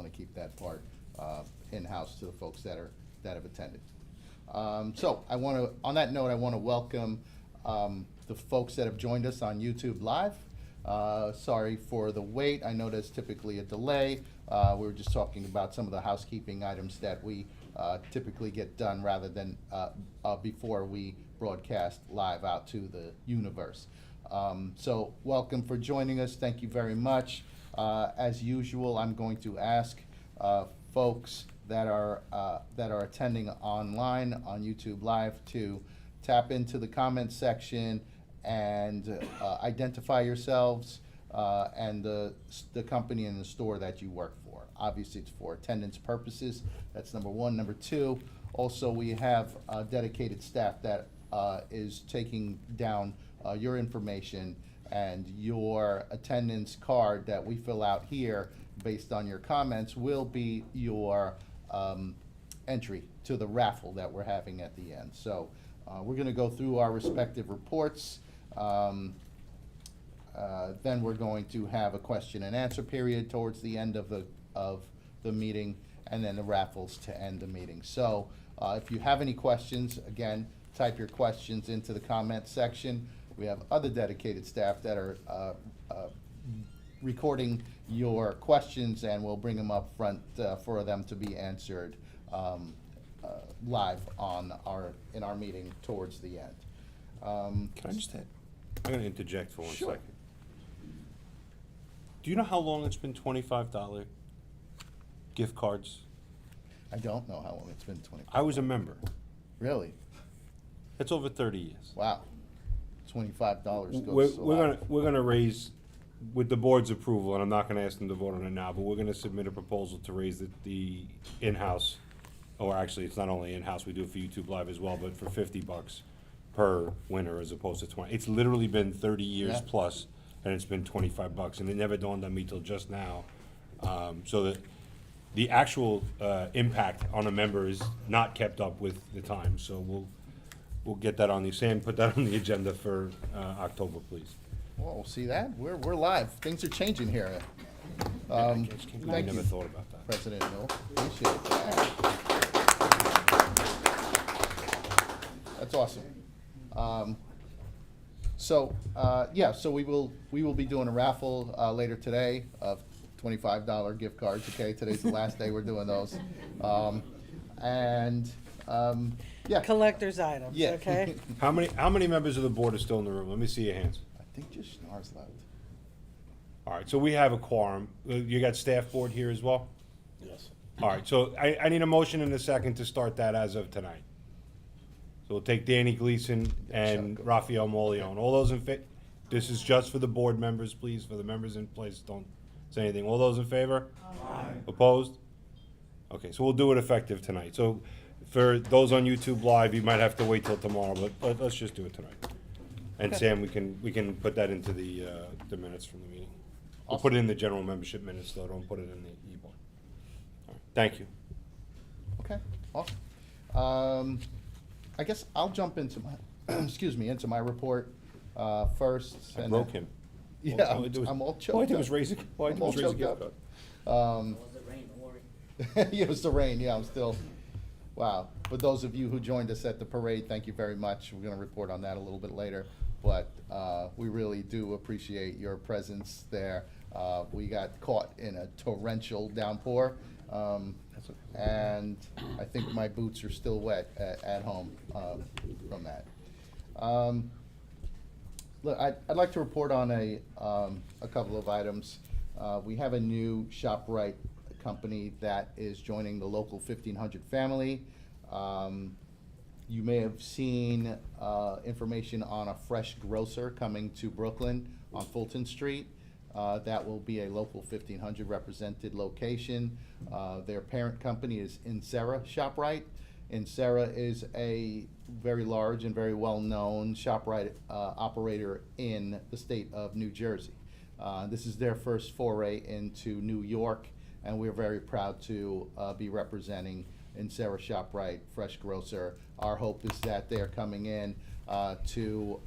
want to keep that part in-house to the folks that have attended. So on that note, I want to welcome the folks that have joined us on YouTube Live. Sorry for the wait. I know there's typically a delay. We were just talking about some of the housekeeping items that we typically get done rather than before we broadcast live out to the universe. So welcome for joining us. Thank you very much. As usual, I'm going to ask folks that are attending online on YouTube Live to tap into the comments section and identify yourselves and the company and the store that you work for. Obviously, it's for attendance purposes. That's number one. Number two, also we have dedicated staff that is taking down your information, and your attendance card that we fill out here based on your comments will be your entry to the raffle that we're having at the end. So we're going to go through our respective reports. Then we're going to have a question and answer period towards the end of the meeting, and then the raffles to end the meeting. So if you have any questions, again, type your questions into the comment section. We have other dedicated staff that are recording your questions, and we'll bring them up front for them to be answered live in our meeting towards the end. Can I just add? I'm going to interject for 1 Sure. second. Do you know how long it's been $25 gift cards? I don't know how long it's been. 20. I was a member. Really? It's over 30 years. Wow. $25 goes We're gonna raise, with the board's approval, and I'm not gonna ask them to vote on it now, but we're gonna submit a proposal to raise the in-house, or actually, it's not only in-house, we do it for YouTube Live as well, but for $50 per winner as opposed to 20. It's literally been 30 years Yeah. plus, and it's been $25, and it never dawned on me till just now. So that the actual impact on a member is not kept up with the time, so we'll get that on the, Sam, put that on the agenda for October, please. Well, we'll see that. We're live. Things are changing here. I just can't believe I Thank never you, thought about that. President Mill. Appreciate that. That's awesome. So we will be doing a raffle later today of $25 gift cards. Okay, today's the last day we're doing those, yeah. Collector's items, Yeah. okay? How many members of the board are still in the room? Let me see your hands. I think just Schnarr's left. All right, so we have a quorum. You got staff board here as well? Yes. All right, so I need a motion and a second to start that as of tonight. So we'll take Danny Gleason and Raphael Molione. All those in this is just for the board members, please, for the members in place, don't say anything. All those in favor? Aye. Opposed? Okay, so we'll do it effective tonight. So for those on YouTube Live, you might have to wait till tomorrow, but let's just do it tonight. And Okay. Sam, we can put that into the minutes from the meeting. We'll put it in the general membership minutes, though, don't put it in the e-book. All right, thank you. Okay, awesome. I guess I'll jump into my, into my report first. I and broke then- him. Yeah, All I did was- I'm all choked All I did up. was raise a, all I did I'm all was raise a choked gift up. card. Was it rain? Don't worry. It was the rain, yeah, I'm still, wow. For those of you who joined us at the parade, thank you very much. We're gonna report on that a little bit later, but we really do appreciate your presence there. We got caught in a torrential downpour, and I think my boots are still wet at home from that. Look, I'd like to report on a couple of items. We have a new ShopRite company that is joining the local 1500 family. You may have seen information on a fresh grocer coming to Brooklyn on Fulton Street. That will be a local 1500 represented location. Their parent company is Insera ShopRite. Insera is a very large and very well-known ShopRite operator in the state of New Jersey. This is their first foray into New York, and we're very proud to be representing Insera ShopRite Fresh Grocer. Our hope is that they're coming in to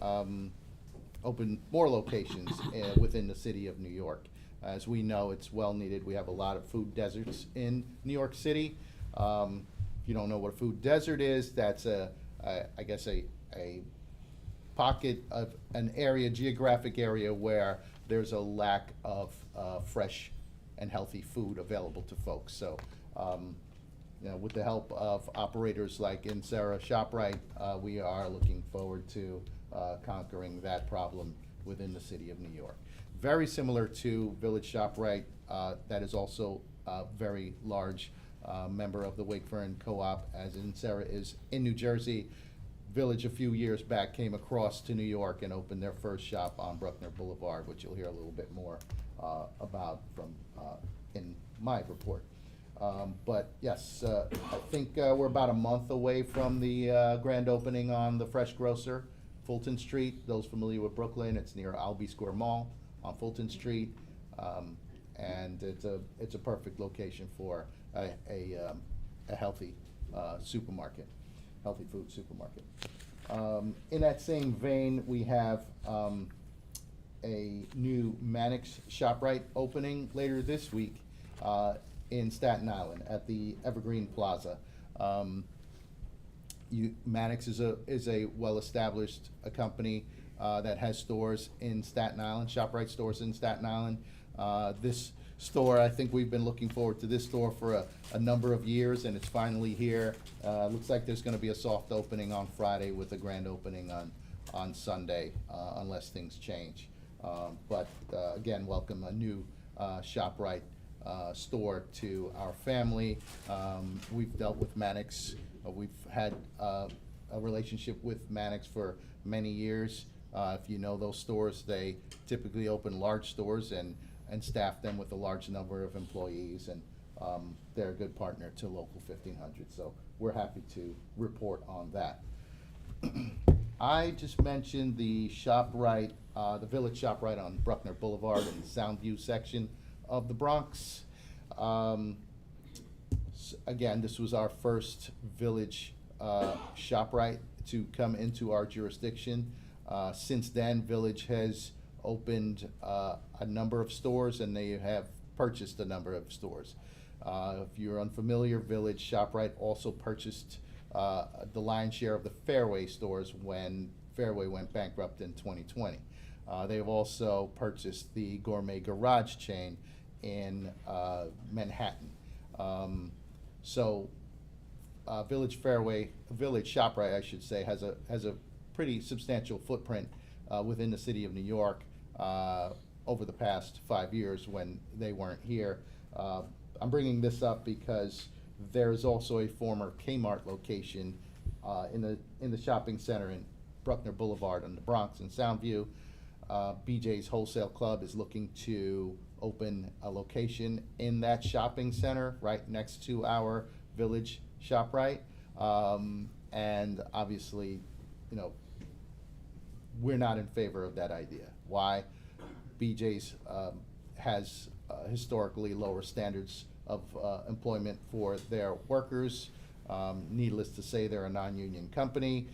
open more locations within the city of New York. As we know, it's well needed. We have a lot of food deserts in New York City. If you don't know what a food desert is, that's I guess a pocket of an area, geographic area, where there's a lack of fresh and healthy food available to folks. So, with the help of operators like Insera ShopRite, we are looking forward to conquering that problem within the city of New York. Very similar to Village ShopRite, that is also a very large member of the Wakefern Co-op, as Insera is in New Jersey. Village a few years back came across to New York and opened their first shop on Bruckner Boulevard, which you'll hear a little bit more about from in my report. But yes, I think we're about a month away from the grand opening on the Fresh Grocer, Fulton Street. Those familiar with Brooklyn, it's near Albee Square Mall on Fulton Street, and it's a perfect location for a healthy supermarket. Healthy food supermarket. In that same vein, we have a new Mannix ShopRite opening later this week in Staten Island at the Evergreen Plaza. Mannix is a well-established company that has stores in Staten Island, ShopRite stores in Staten Island. This store, I think we've been looking forward to this store for a number of years, and it's finally here. Looks like there's gonna be a soft opening on Friday with a grand opening on Sunday, unless things change. But again, welcome a new ShopRite store to our family. We've dealt with Mannix. We've had a relationship with Mannix for many years. If you know those stores, they typically open large stores and staff them with a large number of employees, and they're a good partner to Local 1500, so we're happy to report on that. I just mentioned the ShopRite, the Village ShopRite on Bruckner Boulevard in the Soundview section of the Bronx. Again, this was our first Village ShopRite to come into our jurisdiction. Since then, Village has opened a number of stores, and they have purchased a number of stores. If you're unfamiliar, Village ShopRite also purchased the lion's share of the Fairway stores when Fairway went bankrupt in 2020. They have also purchased the Gourmet Garage chain in Manhattan. Village ShopRite, I should say, has a pretty substantial footprint within the city of New York over the past 5 years when they weren't here. I'm bringing this up because there's also a former Kmart location in the shopping center in Bruckner Boulevard in the Bronx in Soundview. BJ's Wholesale Club is looking to open a location in that shopping center right next to our Village ShopRite. And obviously, we're not in favor of that idea. Why? BJ's has historically lower standards of employment for their workers. Needless to say, they're a non-union company.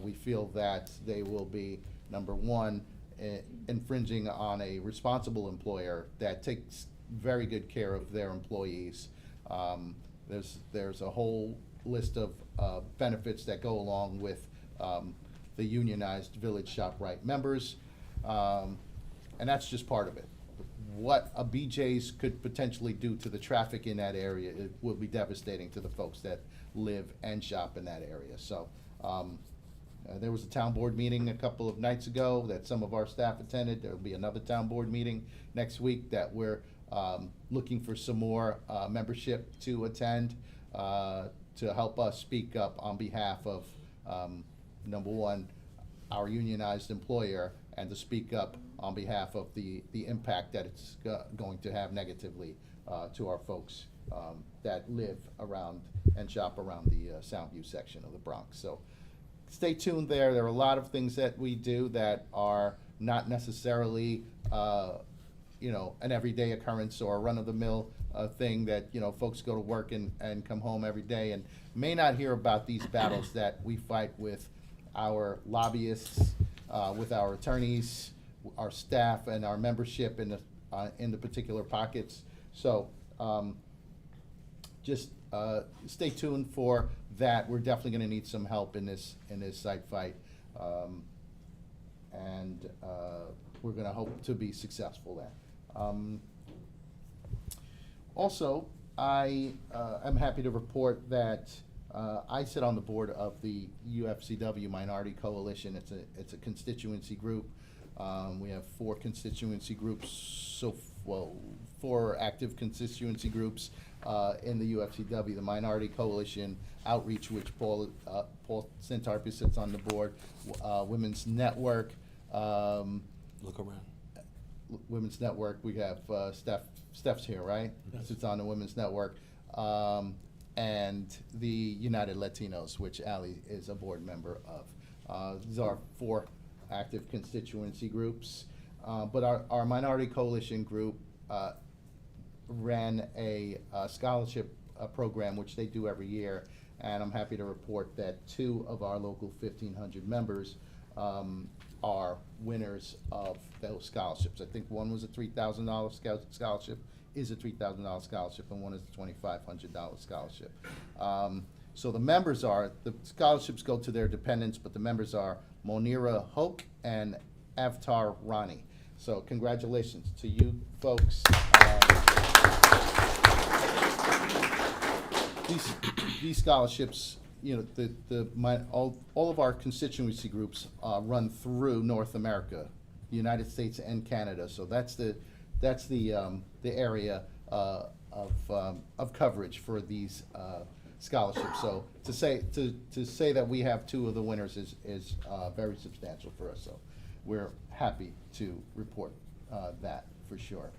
We feel that they will be, number one, infringing on a responsible employer that takes very good care of their employees. There's a whole list of benefits that go along with the unionized Village ShopRite members, and that's just part of it. What a BJ's could potentially do to the traffic in that area, it will be devastating to the folks that live and shop in that area. So there was a town board meeting a couple of nights ago that some of our staff attended. There will be another town board meeting next week that we're looking for some more membership to attend to help us speak up on behalf of, number one, our unionized employer, and to speak up on behalf of the impact that it's going to have negatively to our folks that live around and shop around the Soundview section of the Bronx. So stay tuned there. There are a lot of things that we do that are not necessarily an everyday occurrence or a run-of-the-mill thing that folks go to work and come home every day and may not hear about these battles that we fight with our lobbyists, with our attorneys, our staff, and our membership in in the particular pockets. So just stay tuned for that. We're definitely going to need some help in this site fight, and we're going to hope to be successful there. Also, I am happy to report that I sit on the board of the UFCW Minority Coalition. It's a constituency group. We have 4 constituency groups, well, 4 active constituency groups in the UFCW. The Minority Coalition Outreach, which Paul Santarpi sits on the board. Women's Network. Look around. Women's Network. We have Steph's here, right? Yes. Sits on the Women's Network. And the United Latinos, which Ali is a board member of. These are 4 active constituency groups. But our Minority Coalition group ran a scholarship program, which they do every year. And I'm happy to report that 2 of our local 1,500 members are winners of those scholarships. I think one was a $3,000 scholarship, is a $3,000 scholarship, and one is a $2,500 scholarship. So the members are, the scholarships go to their dependents, but the members are Monira Hoke and Avtar Rani. So congratulations to you folks. These scholarships, you know, all of our constituency groups run through North America, the United States and Canada. So that's the area of coverage for these scholarships. So to say that we have 2 of the winners is very substantial for us. So we're happy to report that for sure.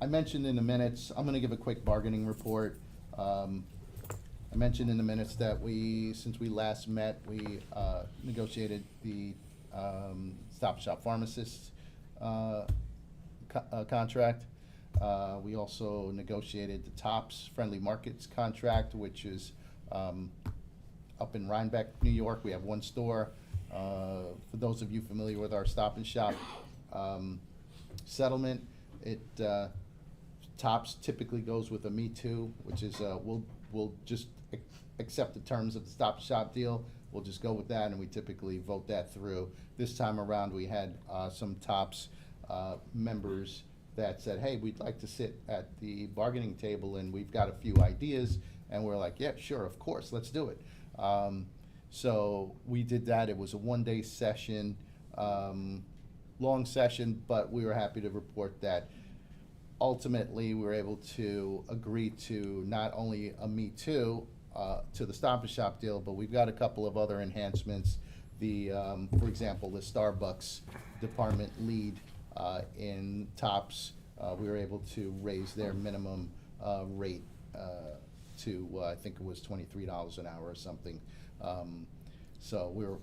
I mentioned in the minutes, I'm gonna give a quick bargaining report. I mentioned in the minutes that since we last met, we negotiated the Stop Shop Pharmacist contract. We also negotiated the Tops Friendly Markets contract, which is up in Rhinebeck, New York. We have 1 store. For those of you familiar with our Stop and Shop settlement, Tops typically goes with a Me Too, which is we'll just accept the terms of the Stop and Shop deal. We'll just go with that, and we typically vote that through. This time around, we had some Tops members that said, hey, we'd like to sit at the bargaining table, and we've got a few ideas. And we're like, yeah, sure, of course, let's do it. So we did that. It was a 1-day session, long session, but we were happy to report that ultimately we were able to agree to not only a Me Too to the Stop and Shop deal, but we've got a couple of other enhancements. For example, the Starbucks department lead in Tops, we were able to raise their minimum rate to I think it was $23 an hour or something. So we were,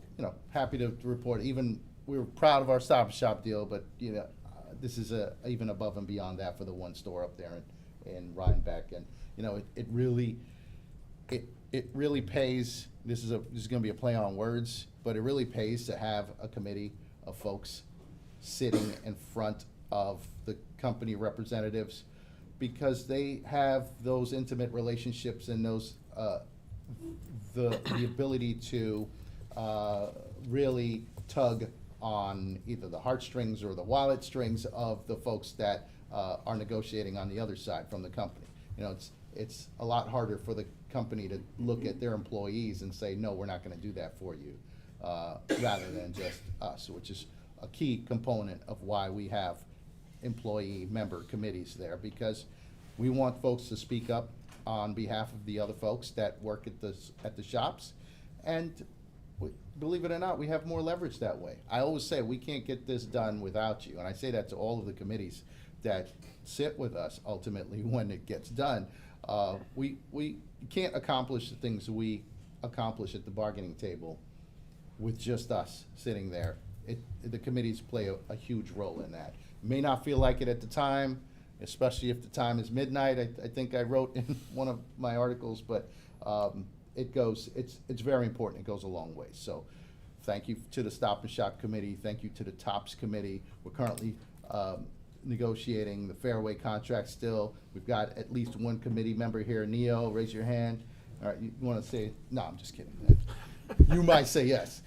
happy to report. Even we were proud of our Stop and Shop deal, but this is even above and beyond that for the 1 store up there in Rhinebeck, and it really pays. This is going to be a play on words, but it really pays to have a committee of folks sitting in front of the company representatives, because they have those intimate relationships and those the ability to really tug on either the heartstrings or the wallet strings of the folks that are negotiating on the other side from the company. It's a lot harder for the company to look at their employees and say, no, we're not going to do that for you, rather than just us, which is a key component of why we have employee member committees there, because we want folks to speak up on behalf of the other folks that work at the shops, and believe it or not, we have more leverage that way. I always say we can't get this done without you, and I say that to all of the committees that sit with us ultimately when it gets done. We can't accomplish the things we accomplish at the bargaining table with just us sitting there. The committees play a huge role in that. May not feel like it at the time, especially if the time is midnight. I think I wrote in one of my articles, but it's very important. It goes a long way. So Thank you to the Stop and Shop Committee. Thank you to the TOPS Committee. We're currently negotiating the Fairway contract still. We've got at least one committee member here. Neo, raise your hand. All right, you want to say, no, I'm just kidding. You might say yes.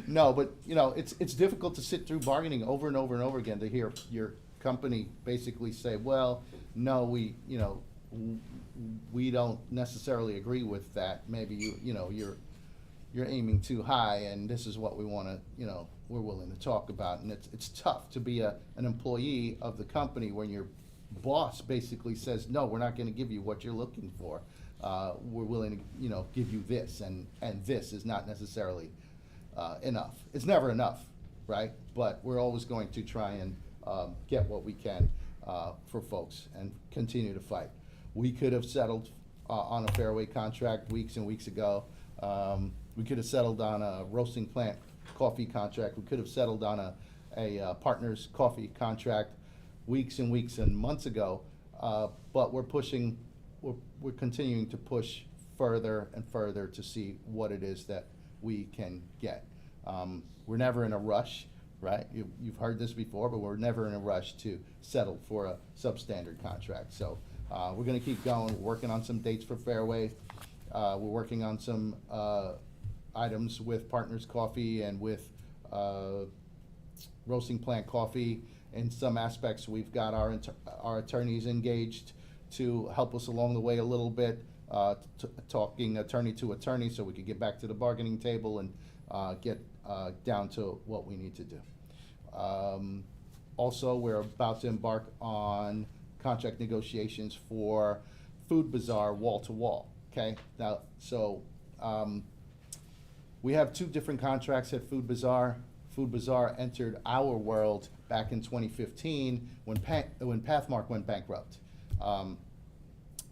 No, but, you know, it's difficult to sit through bargaining over and over and over again to hear your company basically say, well, no, we don't necessarily agree with that. Maybe you're aiming too high, and this is what we want to, we're willing to talk about. And it's tough to be an employee of the company when your boss basically says, no, we're not going to give you what you're looking for. We're willing to, give you this, and this is not necessarily enough. It's never enough, right? But we're always going to try and get what we can for folks and continue to fight. We could have settled on a Fairway contract weeks and weeks ago. We could have settled on a roasting plant coffee contract. We could have settled on a partners coffee contract weeks and weeks and months ago. But we're continuing to push further and further to see what it is that we can get. We're never in a rush, right? You've heard this before, but we're never in a rush to settle for a substandard contract. So we're going to keep going. We're working on some dates for Fairway. We're working on some items with Partners Coffee and with Roasting Plant Coffee. In some aspects, we've got our attorneys engaged to help us along the way a little bit, talking attorney to attorney so we could get back to the bargaining table and get down to what we need to do. Also, we're about to embark on contract negotiations for Food Bazaar wall-to-wall, okay? Now, so we have two different contracts at Food Bazaar. Food Bazaar entered our world back in 2015 when Pathmark went bankrupt. And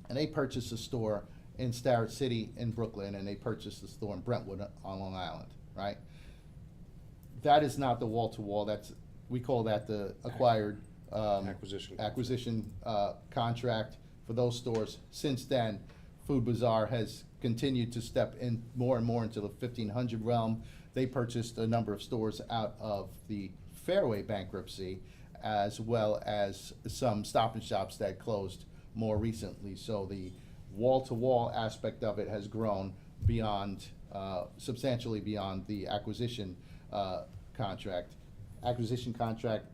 they purchased a store in Starrett City in Brooklyn, and they purchased a store in Brentwood on Long Island, right? That is not the wall-to-wall. We call that the acquired acquisition contract for those stores. Since then, Food Bazaar has continued to step in more and more into the 1,500 realm. They purchased a number of stores out of the Fairway bankruptcy, as well as some Stop and Shops that closed more recently. So the wall-to-wall aspect of it has grown beyond, substantially beyond the acquisition contract. Acquisition contract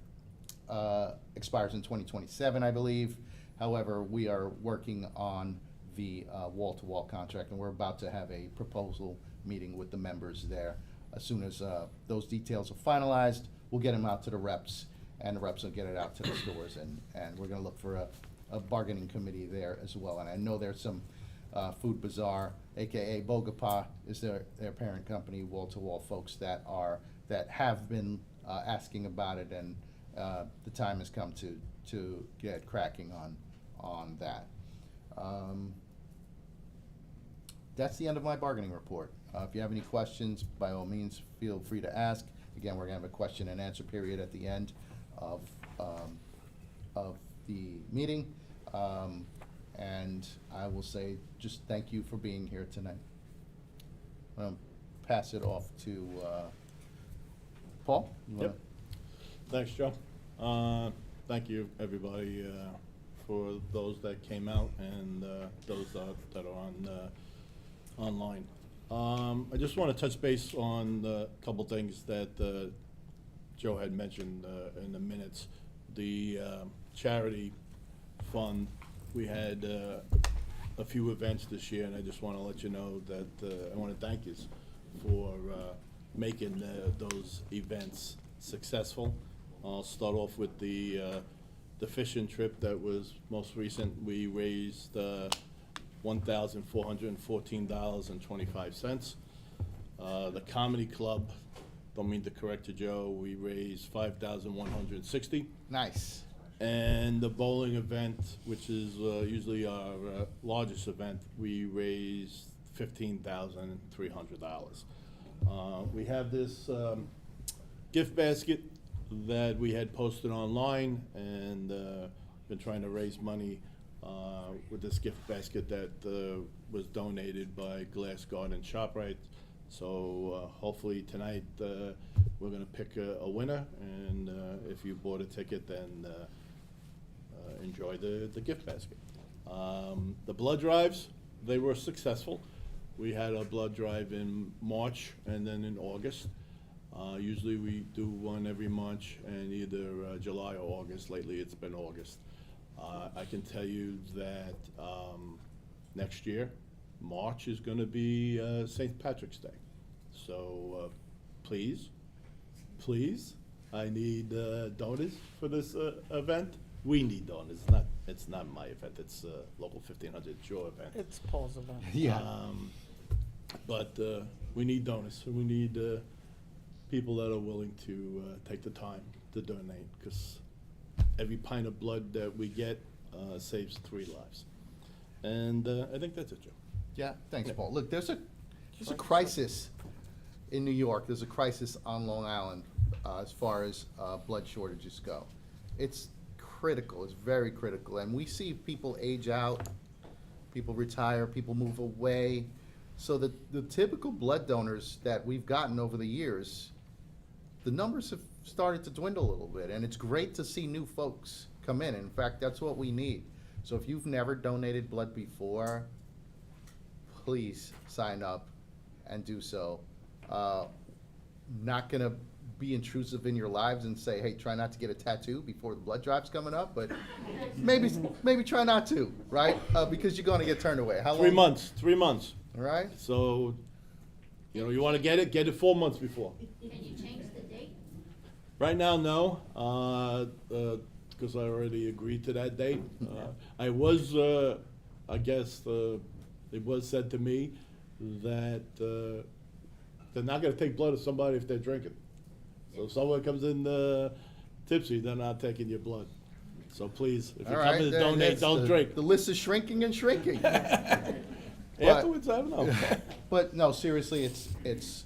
expires in 2027, I believe. However, we are working on the wall-to-wall contract, and we're about to have a proposal meeting with the members there. As soon as those details are finalized, we'll get them out to the reps, and the reps will get it out to the stores, and we're gonna look for a bargaining committee there as well. And I know there's some Food Bazaar, AKA Bogapa, is their parent company, wall-to-wall folks that have been asking about it, and the time has come to get cracking on that. That's the end of my bargaining report. If you have any questions, by all means, feel free to ask. Again, we're gonna have a question and answer period at the end of the meeting. And I will say just thank you for being here tonight. I'm gonna pass it off to Paul. You wanna- Yep. Thanks, Joe. Thank you, everybody, for those that came out and those that are on online. I just want to touch base on a couple things that Joe had mentioned in the minutes. The charity fund, we had a few events this year, and I just want to let you know that I want to thank you for making those events successful. I'll start off with the fishing trip that was most recent. We raised $1,414.25. The comedy club, don't mean to correct you, Joe, we raised $5,160. Nice. And the bowling event, which is usually our largest event, we raised $15,300. We have this gift basket that we had posted online, and been trying to raise money with this gift basket that was donated by Glass Garden ShopRite. So hopefully tonight we're going to pick a winner, and if you bought a ticket, then enjoy the gift basket. The blood drives, they were successful. We had a blood drive in March and then in August. Usually we do one every March and either July or August. Lately it's been August. I can tell you that next year, March is going to be St. Patrick's Day. So please, I need donors for this event. We need donors. It's not my event. It's local 1500 Shore event. It's Paul's event. Yeah. But we need donors. We need people that are willing to take the time to donate, because every pint of blood that we get saves 3 lives. And I think that's it, Joe. Yeah, thanks, Paul. Look, there's a crisis in New York. There's a crisis on Long Island as far as blood shortages go. It's critical. It's very critical. And we see people age out, people retire, people move away. So the typical blood donors that we've gotten over the years, the numbers have started to dwindle a little bit. And it's great to see new folks come in. In fact, that's what we need. So if you've never donated blood before, please sign up and do so. Not gonna be intrusive in your lives and say, hey, try not to get a tattoo before the blood drive's coming up, but maybe try not to, right? Because you're gonna get turned away. How long? 3 months. 3 months. All right? So, you want to get it 4 months before. Can you change the date? Right now, no, because I already agreed to that date. I was, I guess, it was said to me that they're not going to take blood of somebody if they're drinking. So if someone comes in tipsy, they're not taking your blood. So please, if All you're right, coming to then donate, that's don't drink. The list is shrinking and shrinking. Afterwards, I don't know. But no, seriously, it's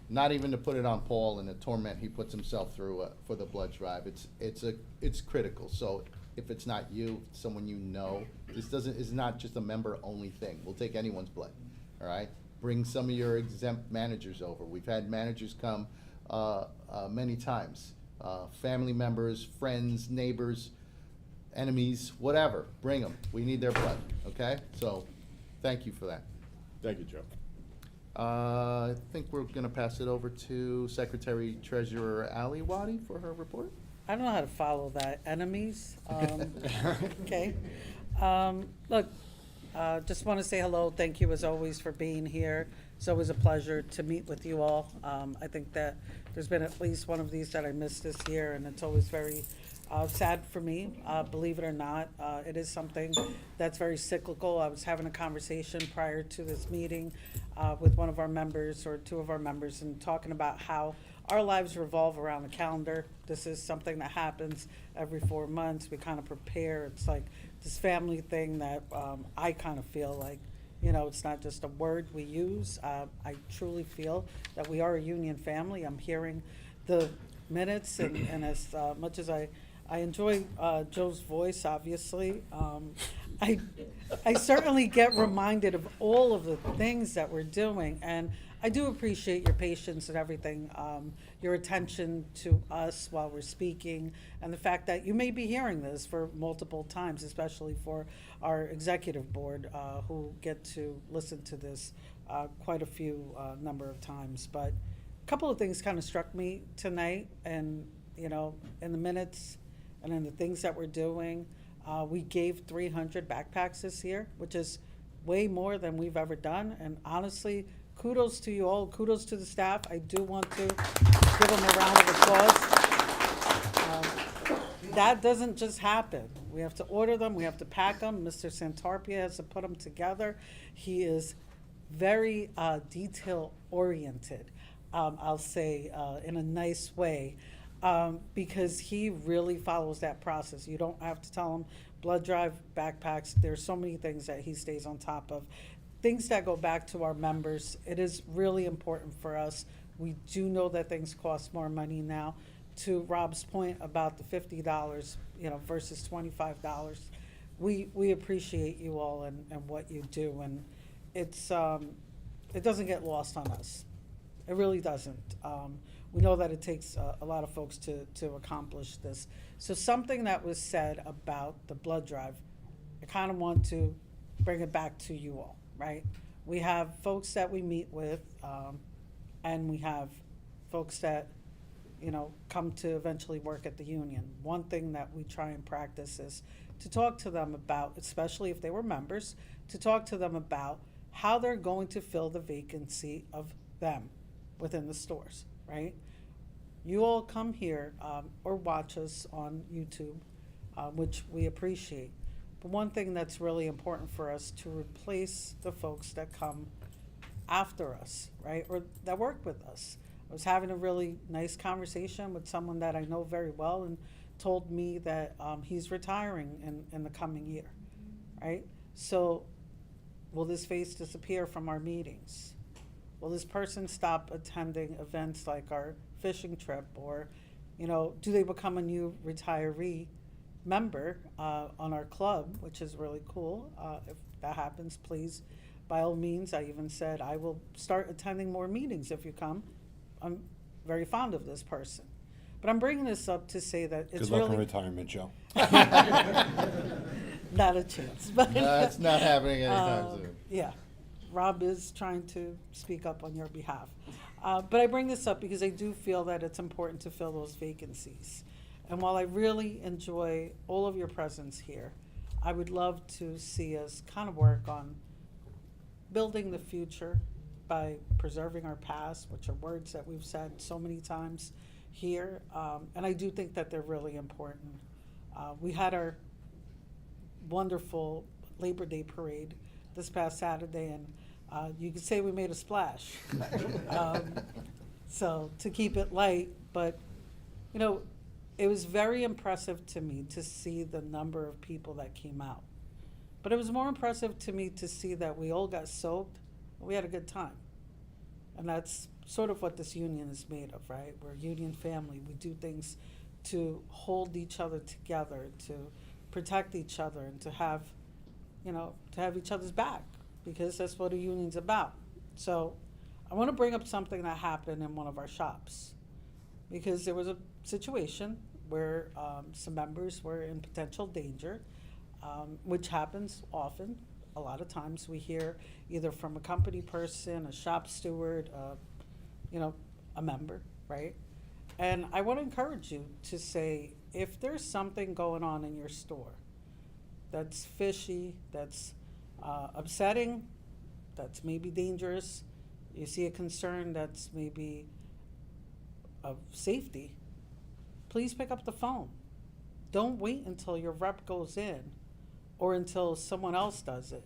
not even to put it on Paul and the torment he puts himself through for the blood drive. It's critical. So if it's not you, someone you know, it's not just a member only thing. We'll take anyone's blood. All right. Bring some of your exempt managers over. We've had managers come many times. Family members, friends, neighbors, enemies, whatever. Bring them. We need their blood. Okay. So, thank you for that. Thank you, Joe. I think we're going to pass it over to Secretary Treasurer Ali Wadi for her report. I don't know how to follow that. Enemies? Okay. Look, just want to say hello. Thank you as always for being here. It's always a pleasure to meet with you all. I think that there's been at least one of these that I missed this year, and it's always very sad for me, believe it or not. It is something that's very cyclical. I was having a conversation prior to this meeting with one of our members or 2 of our members, and talking about how our lives revolve around the calendar. This is something that happens every 4 months. We kind of prepare. It's like this family thing that I kind of feel like, it's not just a word we use. I truly feel that we are a union family. I'm hearing the minutes, and as much as I enjoy Joe's voice, obviously, I certainly get reminded of all of the things that we're doing, and I do appreciate your patience and everything, your attention to us while we're speaking, and the fact that you may be hearing this for multiple times, especially for our executive board, who get to listen to this quite a few number of times. But a couple of things kind of struck me tonight, and in the minutes and in the things that we're doing. We gave 300 backpacks this year, which is way more than we've ever done. And honestly, kudos to you all. Kudos to the staff. I do want to give them a round of applause. That doesn't just happen. We have to order them. We have to pack them. Mr. Santarpia has to put them together. He is very detail-oriented, I'll say, in a nice way. Because he really follows that process. You don't have to tell him blood drive, backpacks. There's so many things that he stays on top of. Things that go back to our members. It is really important for us. We do know that things cost more money now. To Rob's point about the $50, versus $25, we appreciate you all and what you do, and it's, it doesn't get lost on us. It really doesn't. We know that it takes a lot of folks to accomplish this. So something that was said about the blood drive, I kind of want to bring it back to you all, right? We have folks that we meet with, and we have folks that, come to eventually work at the union. One thing that we try and practice is to talk to them about, especially if they were members, to talk to them about how they're going to fill the vacancy of them within the stores, right? You all come here or watch us on YouTube, which we appreciate. But one thing that's really important for us to replace the folks that come after us, right, or that work with us. I was having a really nice conversation with someone that I know very well and told me that he's retiring in the coming year, right? So will this face disappear from our meetings? Will this person stop attending events like our fishing trip, or, do they become a new retiree member on our club, which is really cool. If that happens, please, by all means. I even said I will start attending more meetings if you come. I'm very fond of this person. But I'm bringing this up to say that it's Good luck really in retirement, Joe. not a chance. But That's not happening anytime soon. Yeah, Rob is trying to speak up on your behalf. But I bring this up because I do feel that it's important to fill those vacancies. And while I really enjoy all of your presence here, I would love to see us kind of work on building the future by preserving our past, which are words that we've said so many times here. And I do think that they're really important. We had our wonderful Labor Day parade this past Saturday, and you could say we made a splash. So to keep it light, but it was very impressive to me to see the number of people that came out. But it was more impressive to me to see that we all got soaked. We had a good time. And that's sort of what this union is made of, right? We're a union family. We do things to hold each other together, to protect each other, and to have each other's back, because that's what a union's about. So I want to bring up something that happened in one of our shops, because there was a situation where some members were in potential danger, which happens often. A lot of times we hear either from a company person, a shop steward, a member, right? And I want to encourage you to say, if there's something going on in your store that's fishy, that's upsetting, that's maybe dangerous, you see a concern that's maybe of safety, please pick up the phone. Don't wait until your rep goes in or until someone else does it.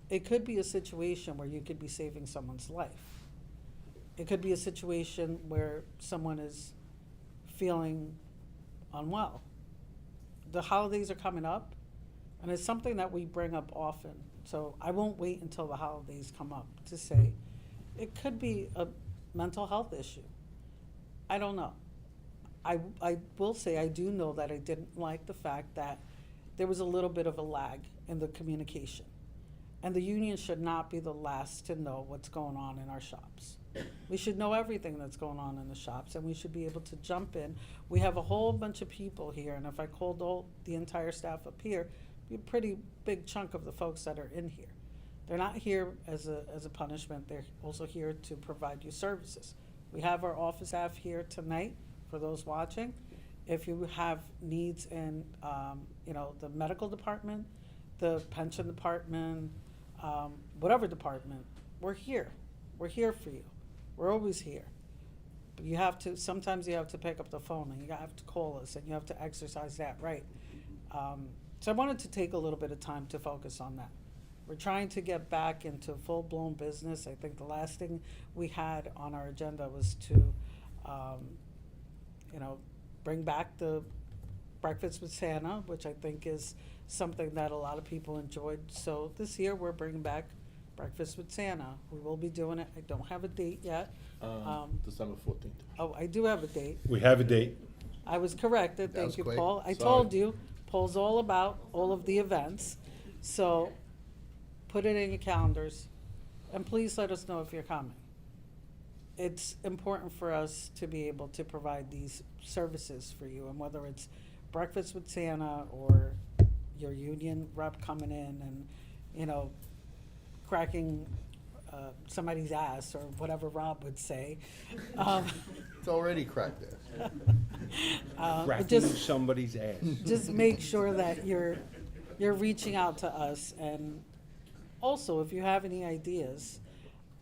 It could be a situation where you could be saving someone's life. It could be a situation where someone is feeling unwell. The holidays are coming up, and it's something that we bring up often. So I won't wait until the holidays come up to say it could be a mental health issue. I don't know. I will say I do know that I didn't like the fact that there was a little bit of a lag in the communication. And the union should not be the last to know what's going on in our shops. We should know everything that's going on in the shops, and we should be able to jump in. We have a whole bunch of people here, and if I called the entire staff up here, it'd be a pretty big chunk of the folks that are in here. They're not here as a punishment. They're also here to provide you services. We have our office staff here tonight for those watching. If you have needs in, the medical department, the pension department, whatever department, we're here. We're here for you. We're always here. But sometimes you have to pick up the phone and you have to call us and you have to exercise that right. So I wanted to take a little bit of time to focus on that. We're trying to get back into full-blown business. I think the last thing we had on our agenda was to, bring back the Breakfast with Santa, which I think is something that a lot of people enjoyed. So this year we're bringing back Breakfast with Santa. We will be doing it. I don't have a date yet. December 14th. Oh, I do have a date. We have a date. I was corrected. That Thank was you, quick. Paul. I Sorry. told you, Paul's all about all of the events, so put it in your calendars, and please let us know if you're coming. It's important for us to be able to provide these services for you, and whether it's breakfast with Santa or your union rep coming in and, you know, cracking somebody's ass, or whatever Rob would say. It's already cracked there. But Cracking somebody's ass. just make sure that you're reaching out to us, and also, if you have any ideas,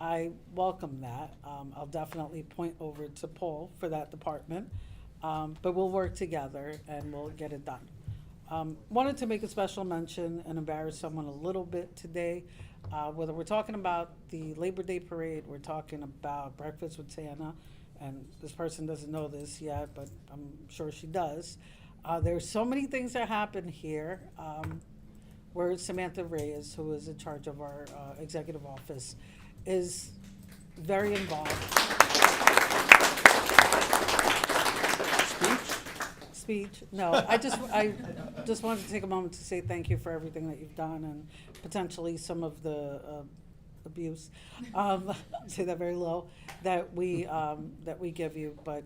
I welcome that. I'll definitely point over to Paul for that department, but we'll work together and we'll get it done. Wanted to make a special mention and embarrass someone a little bit today. Whether we're talking about the Labor Day parade, we're talking about breakfast with Santa, and this person doesn't know this yet, but I'm sure she does. There's so many things that happen here, where Samantha Reyes, who is in charge of our executive office, is very involved. Speech? No, I just wanted to take a moment to say thank you for everything that you've done, and potentially some of the abuse, say that very low, that we give you, but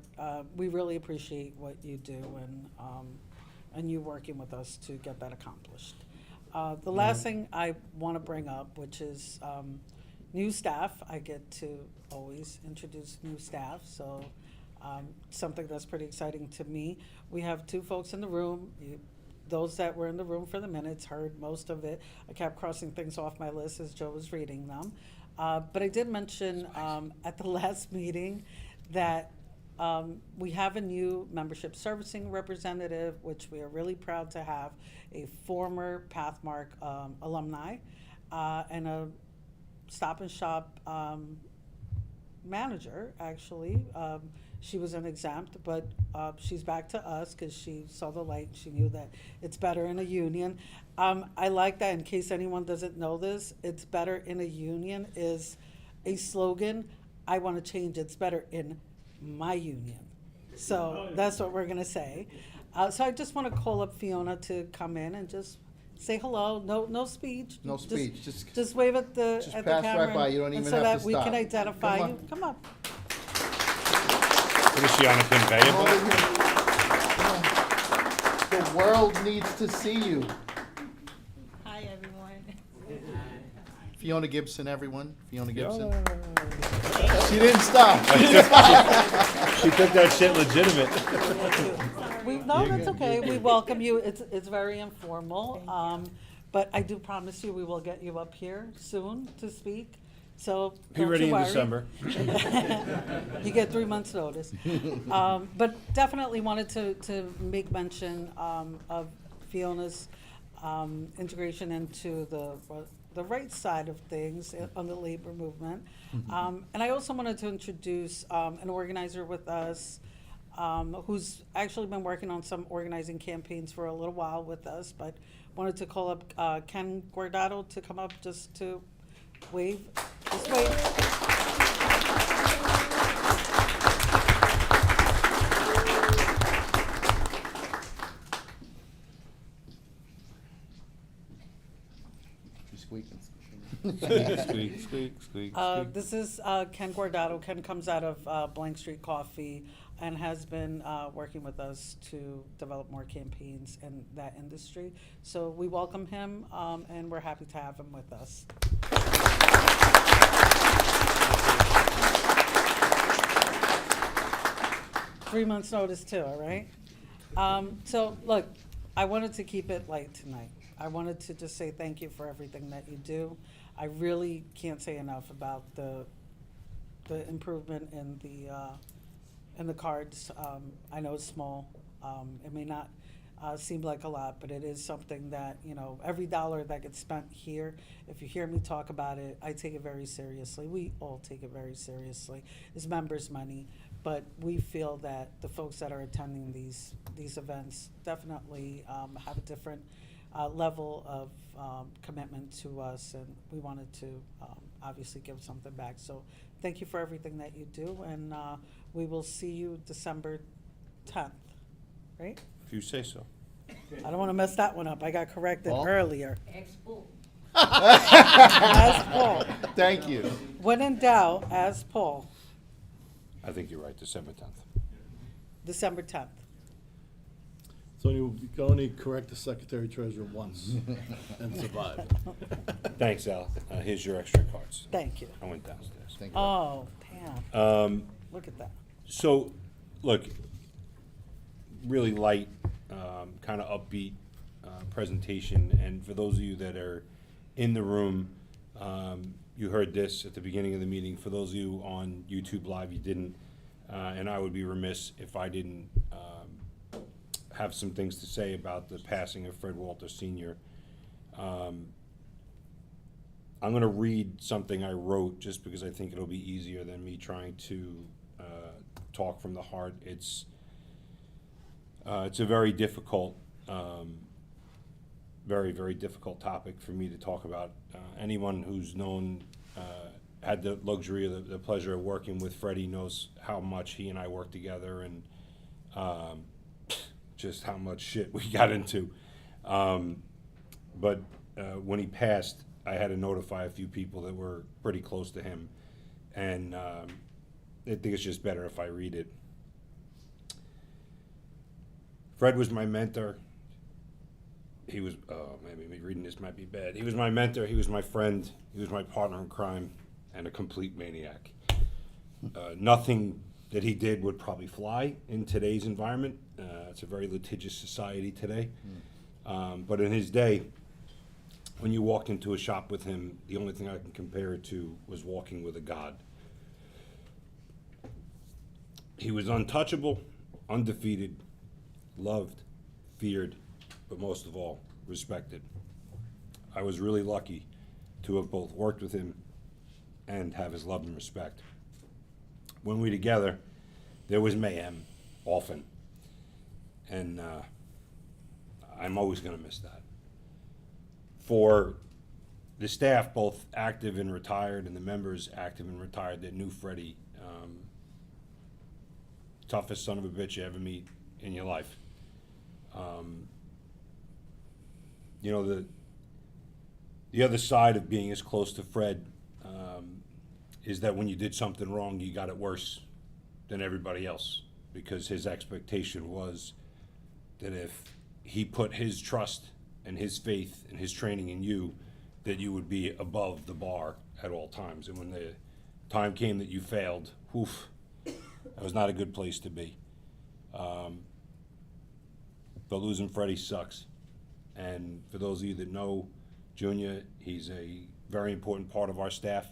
we really appreciate what you do, and you working with us to get that accomplished. The last thing I want to bring up, which is new staff. I get to always introduce new staff, so something that's pretty exciting to me. We have two folks in the room. Those that were in the room for the minutes heard most of it. I kept crossing things off my list as Joe was reading them. But I did mention at the last meeting that we have a new membership servicing representative, which we are really proud to have, a former Pathmark alumni, and a Stop and Shop manager, actually. She was an exempt, but she's back to us because she saw the light. She knew that it's better in a union. I like that. In case anyone doesn't know this, it's better in a union is a slogan. I want to change it's better in my union. So that's what we're going to say. So I just want to call up Fiona to come in and just say hello. No speech. No speech, Just wave at the just at the pass camera. right by. You don't and even so have that to we stop. can identify Come you. on. Come up. Is she on a conveyor Come over belt? here. Come on. The world needs to see you. Hi, everyone. Fiona Gibson, everyone. Fiona Gibson. Yeah. She didn't stop. She took that shit legitimate. No, that's okay. We welcome you. It's very informal. But I do promise you, we will get you up here soon to speak. So Be don't ready you in worry. December. You get 3 months' notice. But definitely wanted to make mention of Fiona's integration into the right side of things on the labor movement. And I also wanted to introduce an organizer with us who's actually been working on some organizing campaigns for a little while with us, but wanted to call up Ken Guardado to come up just to wave. Just wave. She's squeaking. Squeak, squeak, squeak, squeak. This is Ken Guardado. Ken comes out of Blank Street Coffee and has been working with us to develop more campaigns in that industry. So we welcome him, and we're happy to have him with us. 3 months' notice too, all right? So, look, I wanted to keep it light tonight. I wanted to just say thank you for everything that you do. I really can't say enough about the improvement in the cards. I know it's small. It may not seem like a lot, but it is something that, you know, every dollar that gets spent here, if you hear me talk about it, I take it very seriously. We all take it very seriously. It's members' money, but we feel that the folks that are attending these events definitely have a different level of commitment to us, and we wanted to obviously give something back. So thank you for everything that you do, and we will see you December 10th, right? If you say so. I don't want to mess that one up. I got corrected Paul? earlier. Ex-bull. As Paul. Thank you. When in doubt, as Paul, I think you're right, December 10th. December 10th. So you can only correct the secretary treasurer once and survive. Thanks, Al. Here's your extra cards. Thank you. I went downstairs. Thank you. Oh, damn. Look at that. So, look, really light, kind of upbeat presentation. And for those of you that are in the room, you heard this at the beginning of the meeting. For those of you on YouTube Live, you didn't. And I would be remiss if I didn't have some things to say about the passing of Fred Walter Sr. I'm going to read something I wrote just because I think it'll be easier than me trying to talk from the heart. It's a very difficult, very difficult topic for me to talk about. Anyone who's had the luxury of the pleasure of working with Freddie knows how much he and I worked together, and just how much shit we got into. But when he passed, I had to notify a few people that were pretty close to him, and I think it's just better if I read it. Fred was my mentor. He was, maybe me reading this might be bad. He was my mentor, he was my friend, he was my partner in crime, and a complete maniac. Nothing that he did would probably fly in today's environment. It's a very litigious society today. But in his day, when you walked into a shop with him, the only thing I can compare it to was walking with a god. He was untouchable, undefeated, loved, feared, but most of all, respected. I was really lucky to have both worked with him and have his love and respect. When we were together, there was mayhem, often. And I'm always going to miss that. For the staff, both active and retired, and the members active and retired that knew Freddie, toughest son of a bitch you ever meet in your life. You know, the other side of being as close to Fred is that when you did something wrong, you got it worse than everybody else, because his expectation was that if he put his trust and his faith and his training in you, that you would be above the bar at all times. And when the time came that you failed, oof, that was not a good place to be. But losing Freddie sucks. And for those of you that know Junior, he's a very important part of our staff.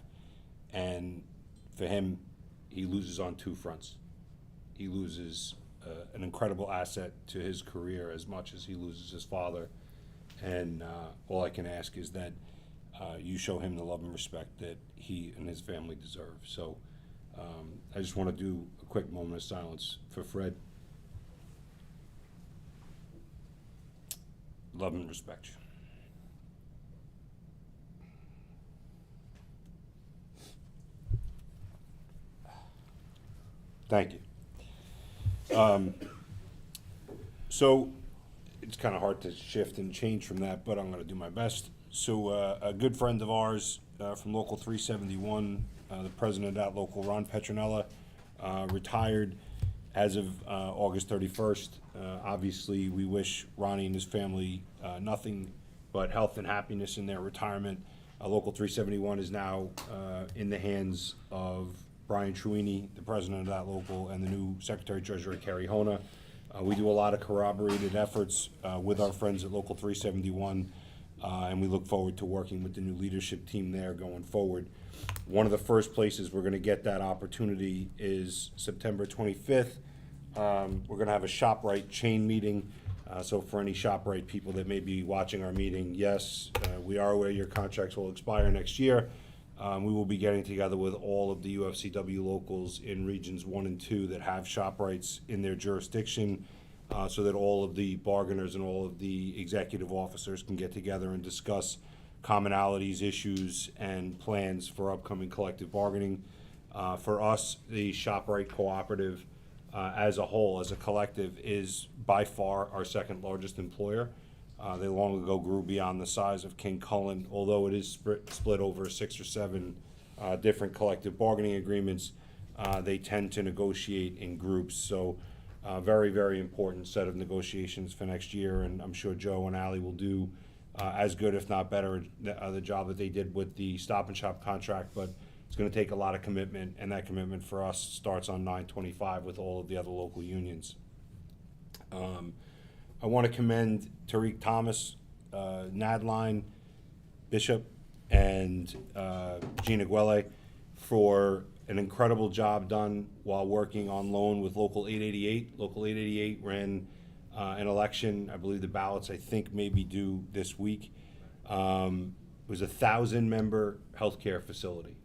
And for him, he loses on two fronts. He loses an incredible asset to his career as much as he loses his father. And all I can ask is that you show him the love and respect that he and his family deserve. So I just want to do a quick moment of silence for Fred. Love and respect you. Thank you. So it's kind of hard to shift and change from that, but I'm going to do my best. So a good friend of ours from Local 371, the president of that local, Ron Petronella, retired as of August 31st. Obviously, we wish Ronnie and his family nothing but health and happiness in their retirement. Local 371 is now in the hands of Brian Truini, the president of that local, and the new secretary-treasurer, Kerry Hona. We do a lot of corroborated efforts with our friends at Local 371, and we look forward to working with the new leadership team there going forward. One of the first places we're going to get that opportunity is September 25th. We're going to have a ShopRite chain meeting. So for any ShopRite people that may be watching our meeting, yes, we are aware your contracts will expire next year. We will be getting together with all of the UFCW locals in regions 1 and 2 that have ShopRites in their jurisdiction, so that all of the bargainers and all of the executive officers can get together and discuss commonalities, issues, and plans for upcoming collective bargaining. For us, the ShopRite Cooperative as a whole, as a collective, is by far our second largest employer. They long ago grew beyond the size of King Cullen, although it is split over 6 or 7 different collective bargaining agreements. They tend to negotiate in groups, so very, very important set of negotiations for next year, and I'm sure Joe and Ally will do as good, if not better, the job that they did with the Stop and Shop contract, but it's gonna take a lot of commitment, and that commitment for us starts on 9/25 with all of the other local unions. I want to commend Tariq Thomas, Nadline, Bishop, and Gina Guelle for an incredible job done while working on loan with Local 888. Local 888 ran an election. I believe the ballots, I think, may be due this week. It was a 1,000-member healthcare facility.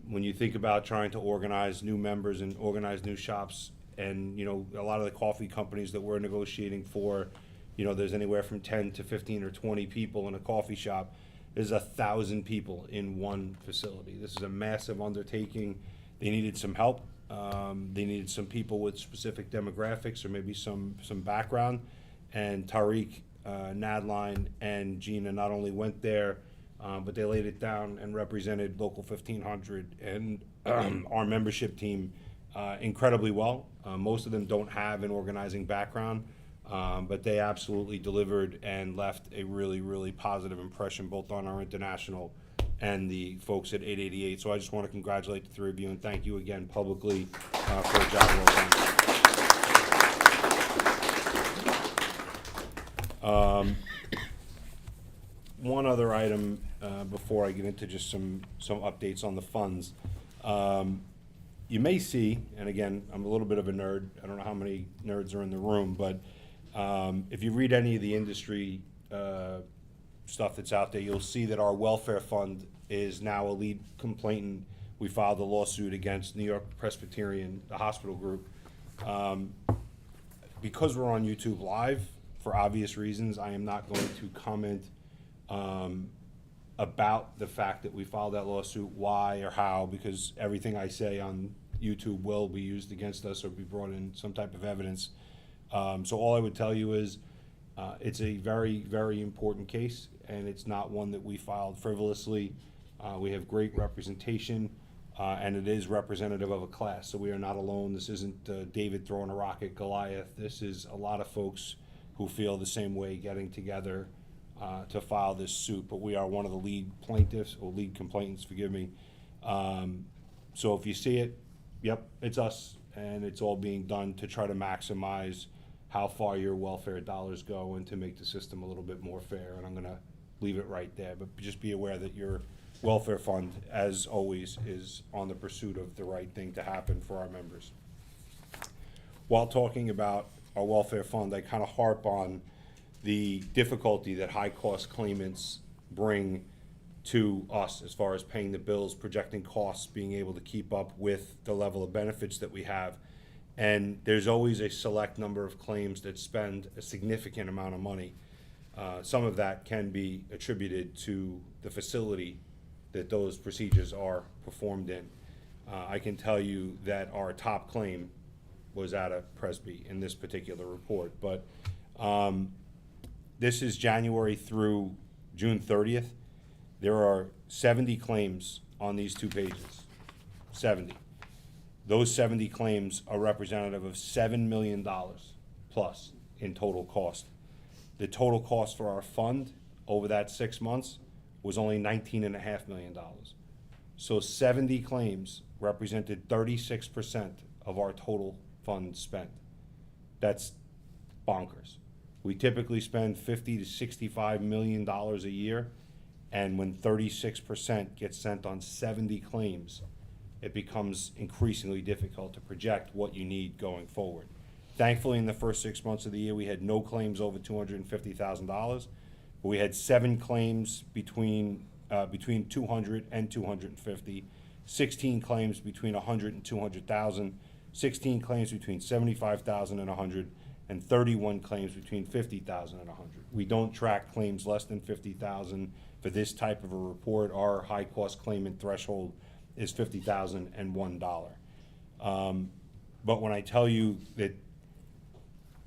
When you think about trying to organize new members and organize new shops, and, you know, a lot of the coffee companies that we're negotiating for, you know, there's anywhere from 10 to 15 or 20 people in a coffee shop. There's 1,000 people in one facility. This is a massive undertaking. They needed some help. They needed some people with specific demographics or maybe some background. And Tariq, Nadline, and Gina not only went there, but they laid it down and represented Local 1500 and our membership team incredibly well. Most of them don't have an organizing background, but they absolutely delivered and left a really, really positive impression both on our international and the folks at 888. So I just want to congratulate the 3 of you and thank you again publicly for a job well done. One other item before I get into just some updates on the funds. You may see, and again, I'm a little bit of a nerd. I don't know how many nerds are in the room, but if you read any of the industry stuff that's out there, you'll see that our welfare fund is now a lead complainant. We filed a lawsuit against New York Presbyterian, the hospital group. Because we're on YouTube Live, for obvious reasons, I am not going to comment about the fact that we filed that lawsuit, why or how, because everything I say on YouTube will be used against us or be brought in some type of evidence. So all I would tell you is it's a very, very important case, and it's not one that we filed frivolously. We have great representation, and it is representative of a class, so we are not alone. This isn't David throwing a rock at Goliath. This is a lot of folks who feel the same way getting together to file this suit, but we are one of the lead plaintiffs, or lead complainants, forgive me. So if you see it, yep, it's us, and it's all being done to try to maximize how far your welfare dollars go and to make the system a little bit more fair, and I'm gonna leave it right there, but just be aware that your welfare fund, as always, is on the pursuit of the right thing to happen for our members. While talking about our welfare fund, I kind of harp on the difficulty that high-cost claimants bring to us as far as paying the bills, projecting costs, being able to keep up with the level of benefits that we have. And there's always a select number of claims that spend a significant amount of money. Some of that can be attributed to the facility that those procedures are performed in. I can tell you that our top claim was out of Presby in this particular report, but this is January through June 30th. There are 70 claims on these 2 pages, 70. Those 70 claims are representative of $7 million plus in total cost. The total cost for our fund over that 6 months was only $19.5 million. So 70 claims represented 36% of our total fund spent. That's bonkers. We typically spend $50 to $65 million a year, and when 36% gets sent on 70 claims, it becomes increasingly difficult to project what you need going forward. Thankfully, in the first 6 months of the year, we had no claims over $250,000, but we had 7 claims between 200 and 250, 16 claims between 100 and 200,000, 16 claims between 75,000 and 100, and 31 claims between 50,000 and 100. We don't track claims less than 50,000 for this type of a report. Our high-cost claimant threshold is $50,001. But when I tell you that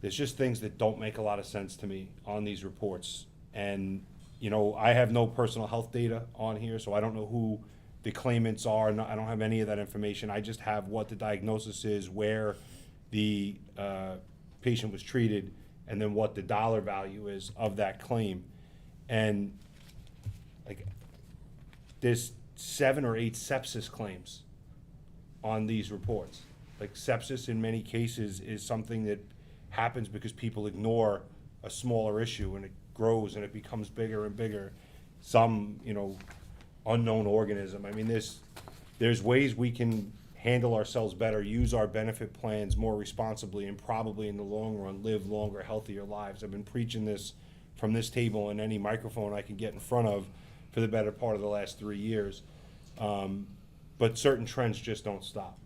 there's just things that don't make a lot of sense to me on these reports. And, you know, I have no personal health data on here, so I don't know who the claimants are. I don't have any of that information. I just have what the diagnosis is, where the patient was treated, and then what the dollar value is of that claim. And like, there's 7 or 8 sepsis claims on these reports. Like, sepsis in many cases is something that happens because people ignore a smaller issue, and it grows and it becomes bigger and bigger. Some, you know, unknown organism. I mean, there's ways we can handle ourselves better, use our benefit plans more responsibly, and probably in the long run live longer, healthier lives. I've been preaching this from this table and any microphone I can get in front of for the better part of the last 3 years. But certain trends just don't stop.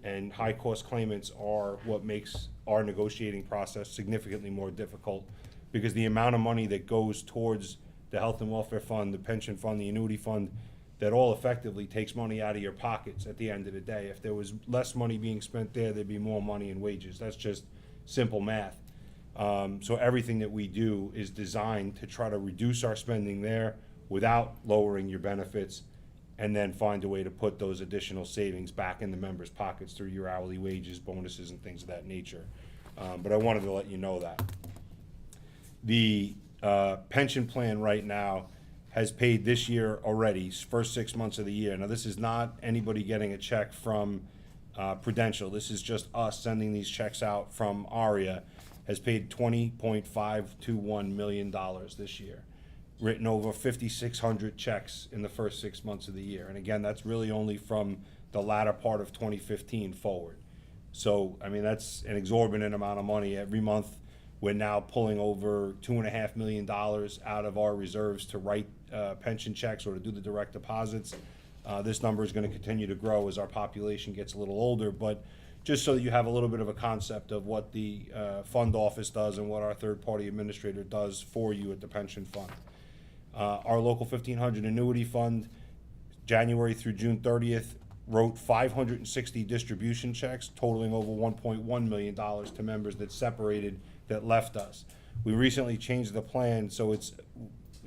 And high-cost claimants are what makes our negotiating process significantly more difficult, because the amount of money that goes towards the health and welfare fund, the pension fund, the annuity fund, that all effectively takes money out of your pockets at the end of the day. If there was less money being spent there, there'd be more money in wages. That's just simple math. So everything that we do is designed to try to reduce our spending there without lowering your benefits, and then find a way to put those additional savings back in the members' pockets through your hourly wages, bonuses, and things of that nature. But I wanted to let you know that. The pension plan right now has paid this year already, first 6 months of the year. Now, this is not anybody getting a check from Prudential. This is just us sending these checks out from ARIA, has paid $20.521 million this year. Written over 5,600 checks in the first 6 months of the year. And again, that's really only from the latter part of 2015 forward. So, I mean, that's an exorbitant amount of money. Every month, we're now pulling over $2.5 million out of our reserves to write pension checks or to do the direct deposits. This number is going to continue to grow as our population gets a little older, but just so you have a little bit of a concept of what the fund office does and what our third-party administrator does for you at the pension fund. Our local 1500 annuity fund, January through June 30th, wrote 560 distribution checks totaling over $1.1 million to members that separated, that left us. We recently changed the plan, so it's,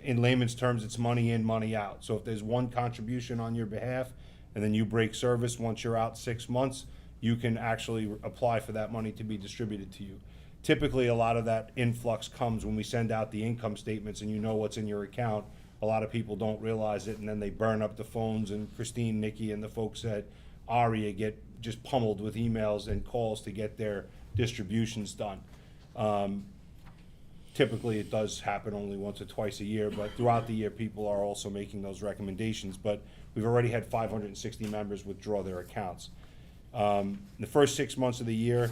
in layman's terms, it's money in, money out. So if there's one contribution on your behalf and then you break service once you're out 6 months, you can actually apply for that money to be distributed to you. Typically, a lot of that influx comes when we send out the income statements and you know what's in your account. A lot of people don't realize it, and then they burn up the phones, and Christine, Nikki, and the folks at ARIA get just pummeled with emails and calls to get their distributions done. Typically, it does happen only once or twice a year, but throughout the year, people are also making those recommendations. But we've already had 560 members withdraw their accounts. In the first 6 months of the year,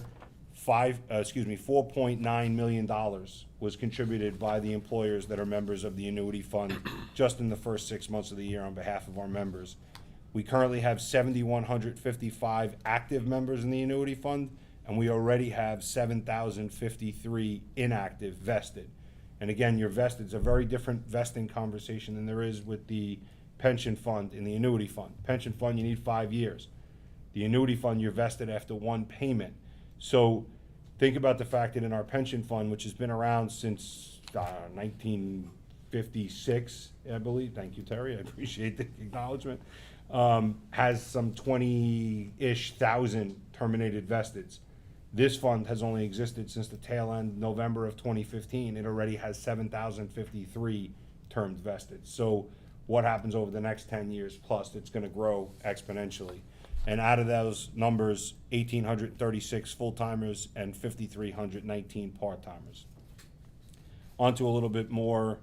$4.9 million was contributed by the employers that are members of the annuity fund just in the first 6 months of the year on behalf of our members. We currently have 7,155 active members in the annuity fund, and we already have 7,053 inactive vested. And again, your vested's a very different vesting conversation than there is with the pension fund and the annuity fund. Pension fund, you need 5 years. The annuity fund, you're vested after one payment. So think about the fact that in our pension fund, which has been around since 1956, I believe, thank you, Terry, I appreciate the acknowledgement, has some 20-ish thousand terminated vesteds. This fund has only existed since the tail end, November of 2015. It already has 7,053 termed vested. So what happens over the next 10 years plus, it's going to grow exponentially. And out of those numbers, 1,836 full-timers and 5,319 part-timers. On to a little bit more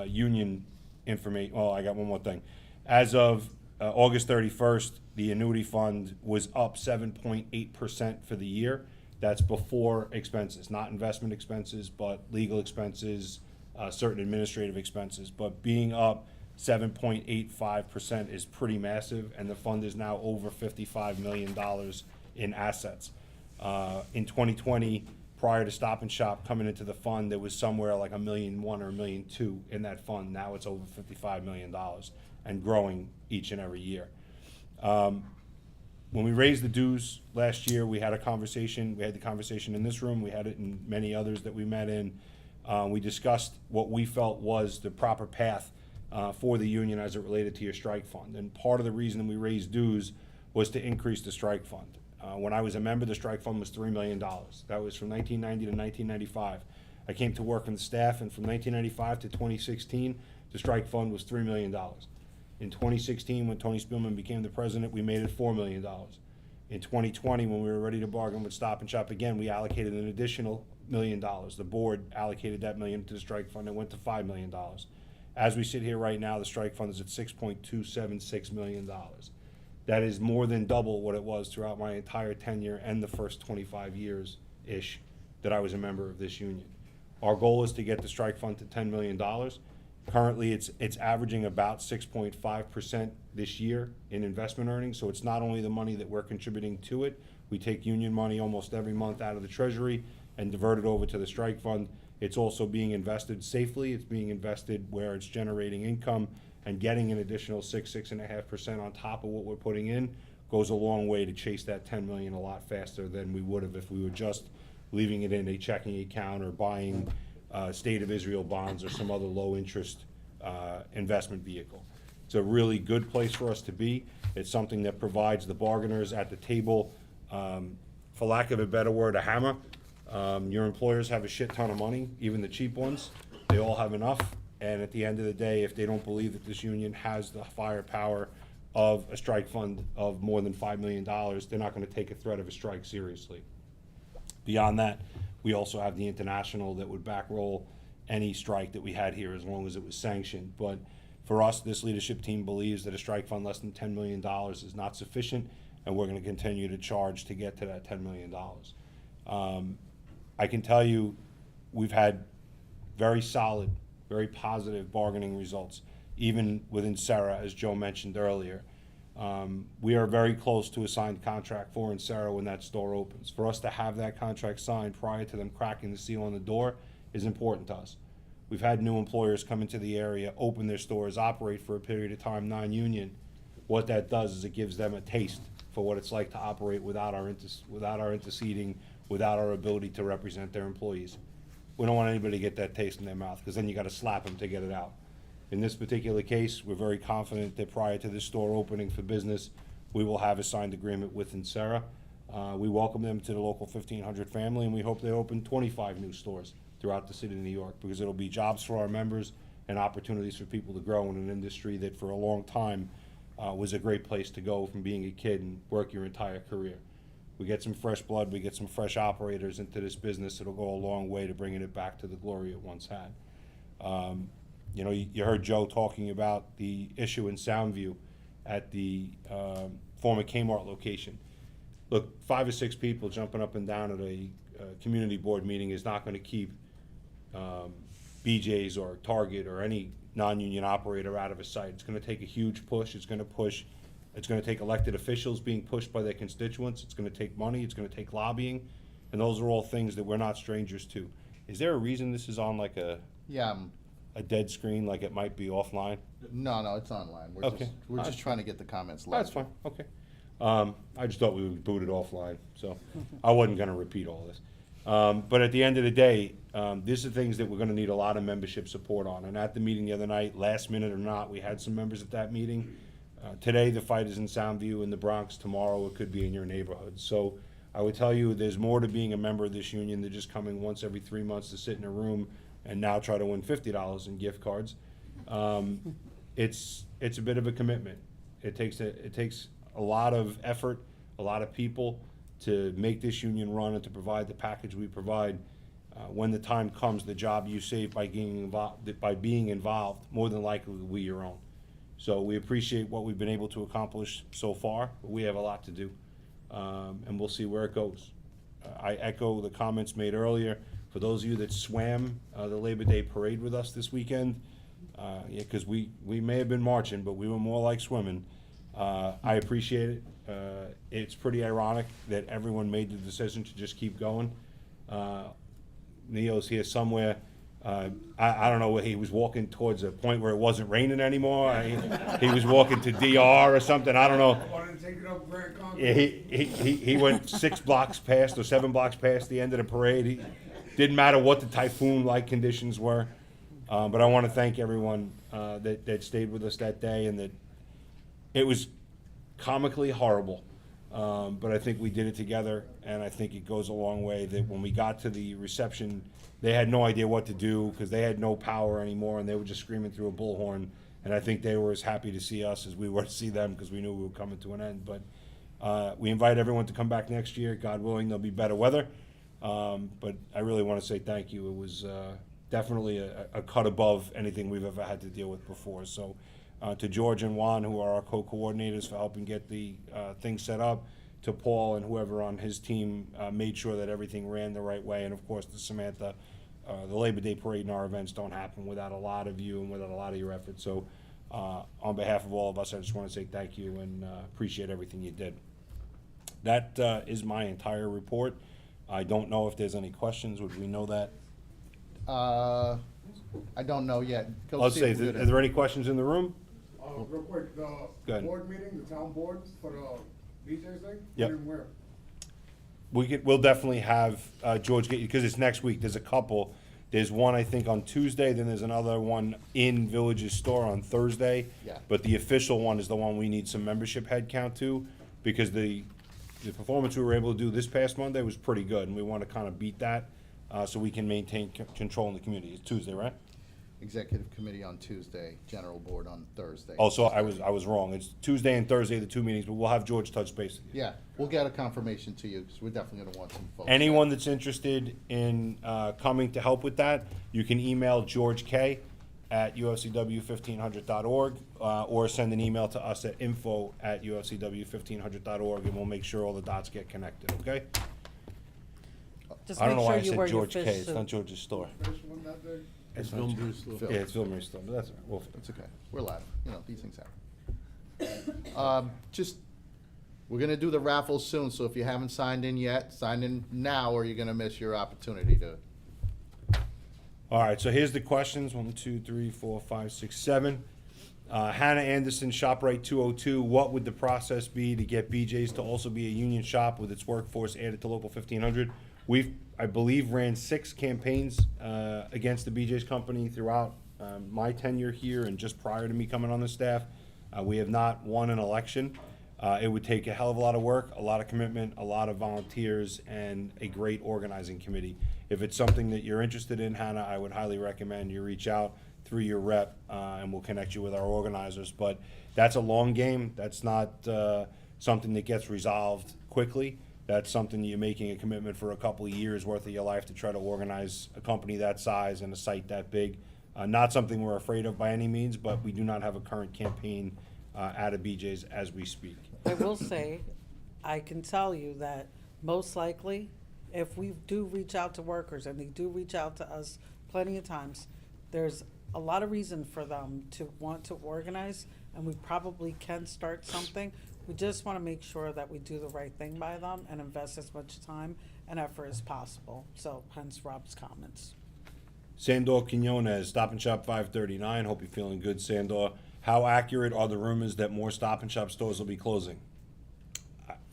union information. Oh, I got one more thing. As of August 31st, the annuity fund was up 7.8% for the year. That's before expenses, not investment expenses, but legal expenses, certain administrative expenses. But being up 7.85% is pretty massive, and the fund is now over $55 million in assets. In 2020, prior to Stop and Shop coming into the fund, there was somewhere like $1.1 million or $1.2 million in that fund. Now it's over $55 million and growing each and every year. When we raised the dues last year, we had a conversation. We had the conversation in this room. We had it in many others that we met in. We discussed what we felt was the proper path for the union as it related to your strike fund. And part of the reason we raised dues was to increase the strike fund. When I was a member, the strike fund was $3 million. That was from 1990 to 1995. I came to work on the staff, and from 1995 to 2016, the strike fund was $3 million. In 2016, when Tony Spielman became the president, we made it $4 million. In 2020, when we were ready to bargain with Stop and Shop again, we allocated an additional $1 million. The board allocated that million to the strike fund and went to $5 million. As we sit here right now, the strike fund is at $6.276 million. That is more than double what it was throughout my entire tenure and the first 25 years-ish that I was a member of this union. Our goal is to get the strike fund to $10 million. Currently, it's averaging about 6.5% this year in investment earnings, so it's not only the money that we're contributing to it. We take union money almost every month out of the treasury and divert it over to the strike fund. It's also being invested safely. It's being invested where it's generating income, and getting an additional 6.5% on top of what we're putting in goes a long way to chase that 10 million a lot faster than we would have if we were just leaving it in a checking account or buying State of Israel bonds or some other low-interest investment vehicle. It's a really good place for us to be. It's something that provides the bargainers at the table, for lack of a better word, a hammer. Your employers have a shit ton of money, even the cheap ones. They all have enough. And at the end of the day, if they don't believe that this union has the firepower of a strike fund of more than $5 million, they're not going to take a threat of a strike seriously. Beyond that, we also have the international that would backroll any strike that we had here as long as it was sanctioned. But for us, this leadership team believes that a strike fund less than $10 million is not sufficient, and we're going to continue to charge to get to that $10 million. I can tell you we've had very solid, very positive bargaining results, even within Sarah, as Joe mentioned earlier. We are very close to a signed contract for Sarah when that store opens. For us to have that contract signed prior to them cracking the seal on the door is important to us. We've had new employers come into the area, open their stores, operate for a period of time non-union. What that does is it gives them a taste for what it's like to operate without our interceding, without our ability to represent their employees. We don't want anybody to get that taste in their mouth, because then you gotta slap them to get it out. In this particular case, we're very confident that prior to this store opening for business, we will have a signed agreement with Sarah. We welcome them to the local 1,500 family, and we hope they open 25 new stores throughout the city of New York, because it'll be jobs for our members and opportunities for people to grow in an industry that for a long time was a great place to go from being a kid and work your entire career. We get some fresh blood, we get some fresh operators into this business. It'll go a long way to bringing it back to the glory it once had. You know, you heard Joe talking about the issue in Soundview at the former Kmart location. Look, 5 or 6 people jumping up and down at a community board meeting is not going to keep BJ's or Target or any non-union operator out of a site. It's going to take a huge push. It's going to take elected officials being pushed by their constituents. It's going to take money. It's going to take lobbying. And those are all things that we're not strangers to. Is there a reason this is on like a dead screen, like it might be offline? No, it's online. We're just trying to get the comments live. That's fine, okay. I just thought we would boot it offline, so I wasn't gonna repeat all this. But at the end of the day, these are things that we're gonna need a lot of membership support on. And at the meeting the other night, last minute or not, we had some members at that meeting. Today, the fight is in Soundview in the Bronx. Tomorrow, it could be in your neighborhood. So I would tell you, there's more to being a member of this union than just coming once every 3 months to sit in a room and now try to win $50 in gift cards. It's a bit of a commitment. It takes a lot of effort, a lot of people to make this union run and to provide the package we provide. When the time comes, the job you save by being involved, more than likely will be your own. So we appreciate what we've been able to accomplish so far, but we have a lot to do, and we'll see where it goes. I echo the comments made earlier. For those of you that swam the Labor Day parade with us this weekend, because we may have been marching, but we were more like swimming. I appreciate it. It's pretty ironic that everyone made the decision to just keep going. Neo's here somewhere. I don't know, he was walking towards a point where it wasn't raining anymore. He was walking to DR or something. I don't know. to take it up Grand Concourse. Yeah, he went 6 blocks past or 7 blocks past the end of the parade. Didn't matter what the typhoon-like conditions were. But I want to thank everyone that stayed with us that day, and that it was comically horrible. But I think we did it together, and I think it goes a long way that when we got to the reception, they had no idea what to do because they had no power anymore, and they were just screaming through a bullhorn. And I think they were as happy to see us as we were to see them because we knew we were coming to an end. But we invite everyone to come back next year. God willing, there'll be better weather. But I really want to say thank you. It was definitely a cut above anything we've ever had to deal with before. So to George and Juan, who are our co-coordinators for helping get the thing set up, to Paul and whoever on his team made sure that everything ran the right way, and of course to Samantha. The Labor Day Parade and our events don't happen without a lot of you and without a lot of your effort. So on behalf of all of us, I just want to say thank you and appreciate everything you did. That is my entire report. I don't know if there's any questions. Would we know that? I don't know yet. Go Let's see say, if we're are good. there any questions in the room? Real quick, the ahead. board meeting, the town board for the BJ's thing? Yep. When and where? We'll definitely have George get you, because it's next week. There's a couple. There's one, I think, on Tuesday, then there's another one in Village's store on Thursday. Yeah. But the official one is the one we need some membership head count to, because the performance we were able to do this past Monday was pretty good, and we want to kind of beat that, so we can maintain control in the community. It's Tuesday, right? Executive committee on Tuesday, general board on Thursday. Oh, so I was wrong. It's Tuesday and Thursday, the 2 meetings, but we'll have George touch base with you. Yeah, we'll get a confirmation to you, because we're definitely gonna want some folks. Anyone that's interested in coming to help with that, you can email George K. at ufcw1500.org, or send an email to us at info@ufcw1500.org, and we'll make sure all the dots get connected, okay? Just I don't make know why sure I you said wear your George K. fish It's suit. not George's store. First one that day? It's not Film George. Bruce Lee. Phil. Yeah, it's Vilmer's store, but that's all right. We'll That's okay. We're live. You know, these things happen. Just, we're gonna do the raffle soon, so if you haven't signed in yet, sign in now, or you're gonna miss your opportunity to. All right, so here's the questions. 1, 2, 3, 4, 5, 6, 7. Hannah Anderson, ShopRite 202. What would the process be to get BJ's to also be a union shop with its workforce added to Local 1500? We've, I believe, ran 6 campaigns against the BJ's company throughout my tenure here and just prior to me coming on the staff. We have not won an election. It would take a hell of a lot of work, a lot of commitment, a lot of volunteers, and a great organizing committee. If it's something that you're interested in, Hannah, I would highly recommend you reach out through your rep, and we'll connect you with our organizers. But that's a long game. That's not something that gets resolved quickly. That's something you're making a commitment for a couple of years worth of your life to try to organize a company that size and a site that big. Not something we're afraid of by any means, but we do not have a current campaign out of BJ's as we speak. I will say, I can tell you that most likely, if we do reach out to workers, and they do reach out to us plenty of times, there's a lot of reason for them to want to organize, and we probably can start something. We just want to make sure that we do the right thing by them and invest as much time and effort as possible. So hence Rob's comments. Sandor Quinones, Stop and Shop 539. Hope you're feeling good, Sandor. How accurate are the rumors that more Stop and Shop stores will be closing?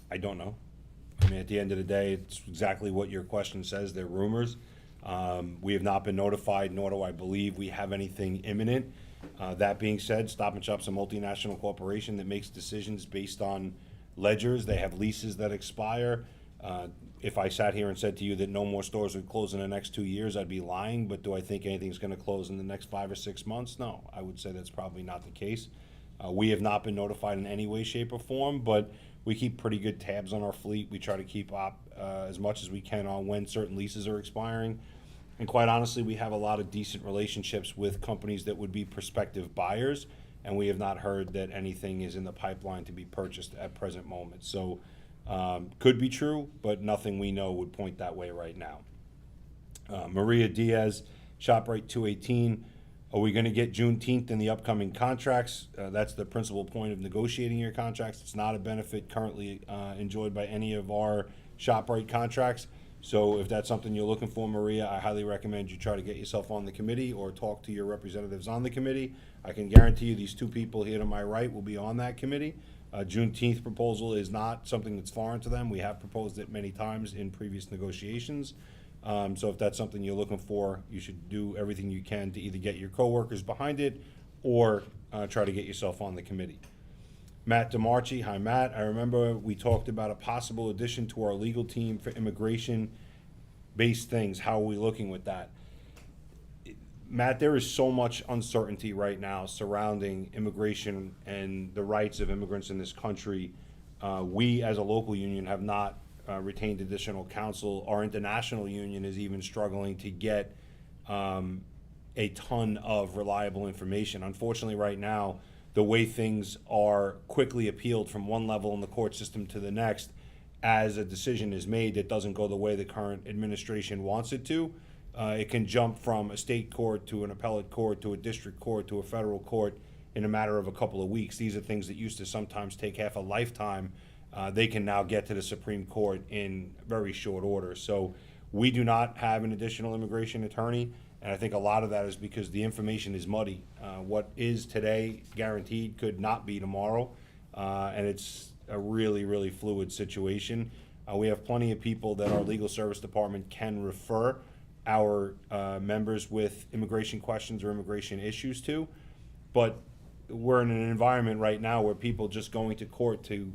I don't know. I mean, at the end of the day, it's exactly what your question says. They're rumors. We have not been notified, nor do I believe we have anything imminent. That being said, Stop and Shop's a multinational corporation that makes decisions based on ledgers. They have leases that expire. If I sat here and said to you that no more stores would close in the next 2 years, I'd be lying. But do I think anything's going to close in the next 5 or 6 months? No, I would say that's probably not the case. We have not been notified in any way, shape, or form, but we keep pretty good tabs on our fleet. We try to keep up as much as we can on when certain leases are expiring. And quite honestly, we have a lot of decent relationships with companies that would be prospective buyers, and we have not heard that anything is in the pipeline to be purchased at present moment. So could be true, but nothing we know would point that way right now. Maria Diaz, ShopRite 218. Are we going to get Juneteenth in the upcoming contracts? That's the principal point of negotiating your contracts. It's not a benefit currently enjoyed by any of our ShopRite contracts. So if that's something you're looking for, Maria, I highly recommend you try to get yourself on the committee or talk to your representatives on the committee. I can guarantee you these 2 people here to my right will be on that committee. Juneteenth proposal is not something that's foreign to them. We have proposed it many times in previous negotiations. So if that's something you're looking for, you should do everything you can to either get your coworkers behind it or try to get yourself on the committee. Matt DeMarchi, hi Matt. I remember we talked about a possible addition to our legal team for immigration-based things. How are we looking with that? Matt, there is so much uncertainty right now surrounding immigration and the rights of immigrants in this country. We, as a local union, have not retained additional counsel. Our international union is even struggling to get a ton of reliable information. Unfortunately, right now, the way things are quickly appealed from one level in the court system to the next, as a decision is made that doesn't go the way the current administration wants it to, it can jump from a state court to an appellate court to a district court to a federal court in a matter of a couple of weeks. These are things that used to sometimes take half a lifetime. They can now get to the Supreme Court in very short order. So we do not have an additional immigration attorney, and I think a lot of that is because the information is muddy. What is today guaranteed could not be tomorrow, and it's a really, really fluid situation. We have plenty of people that our legal service department can refer our members with immigration questions or immigration issues to, but we're in an environment right now where people just going to court to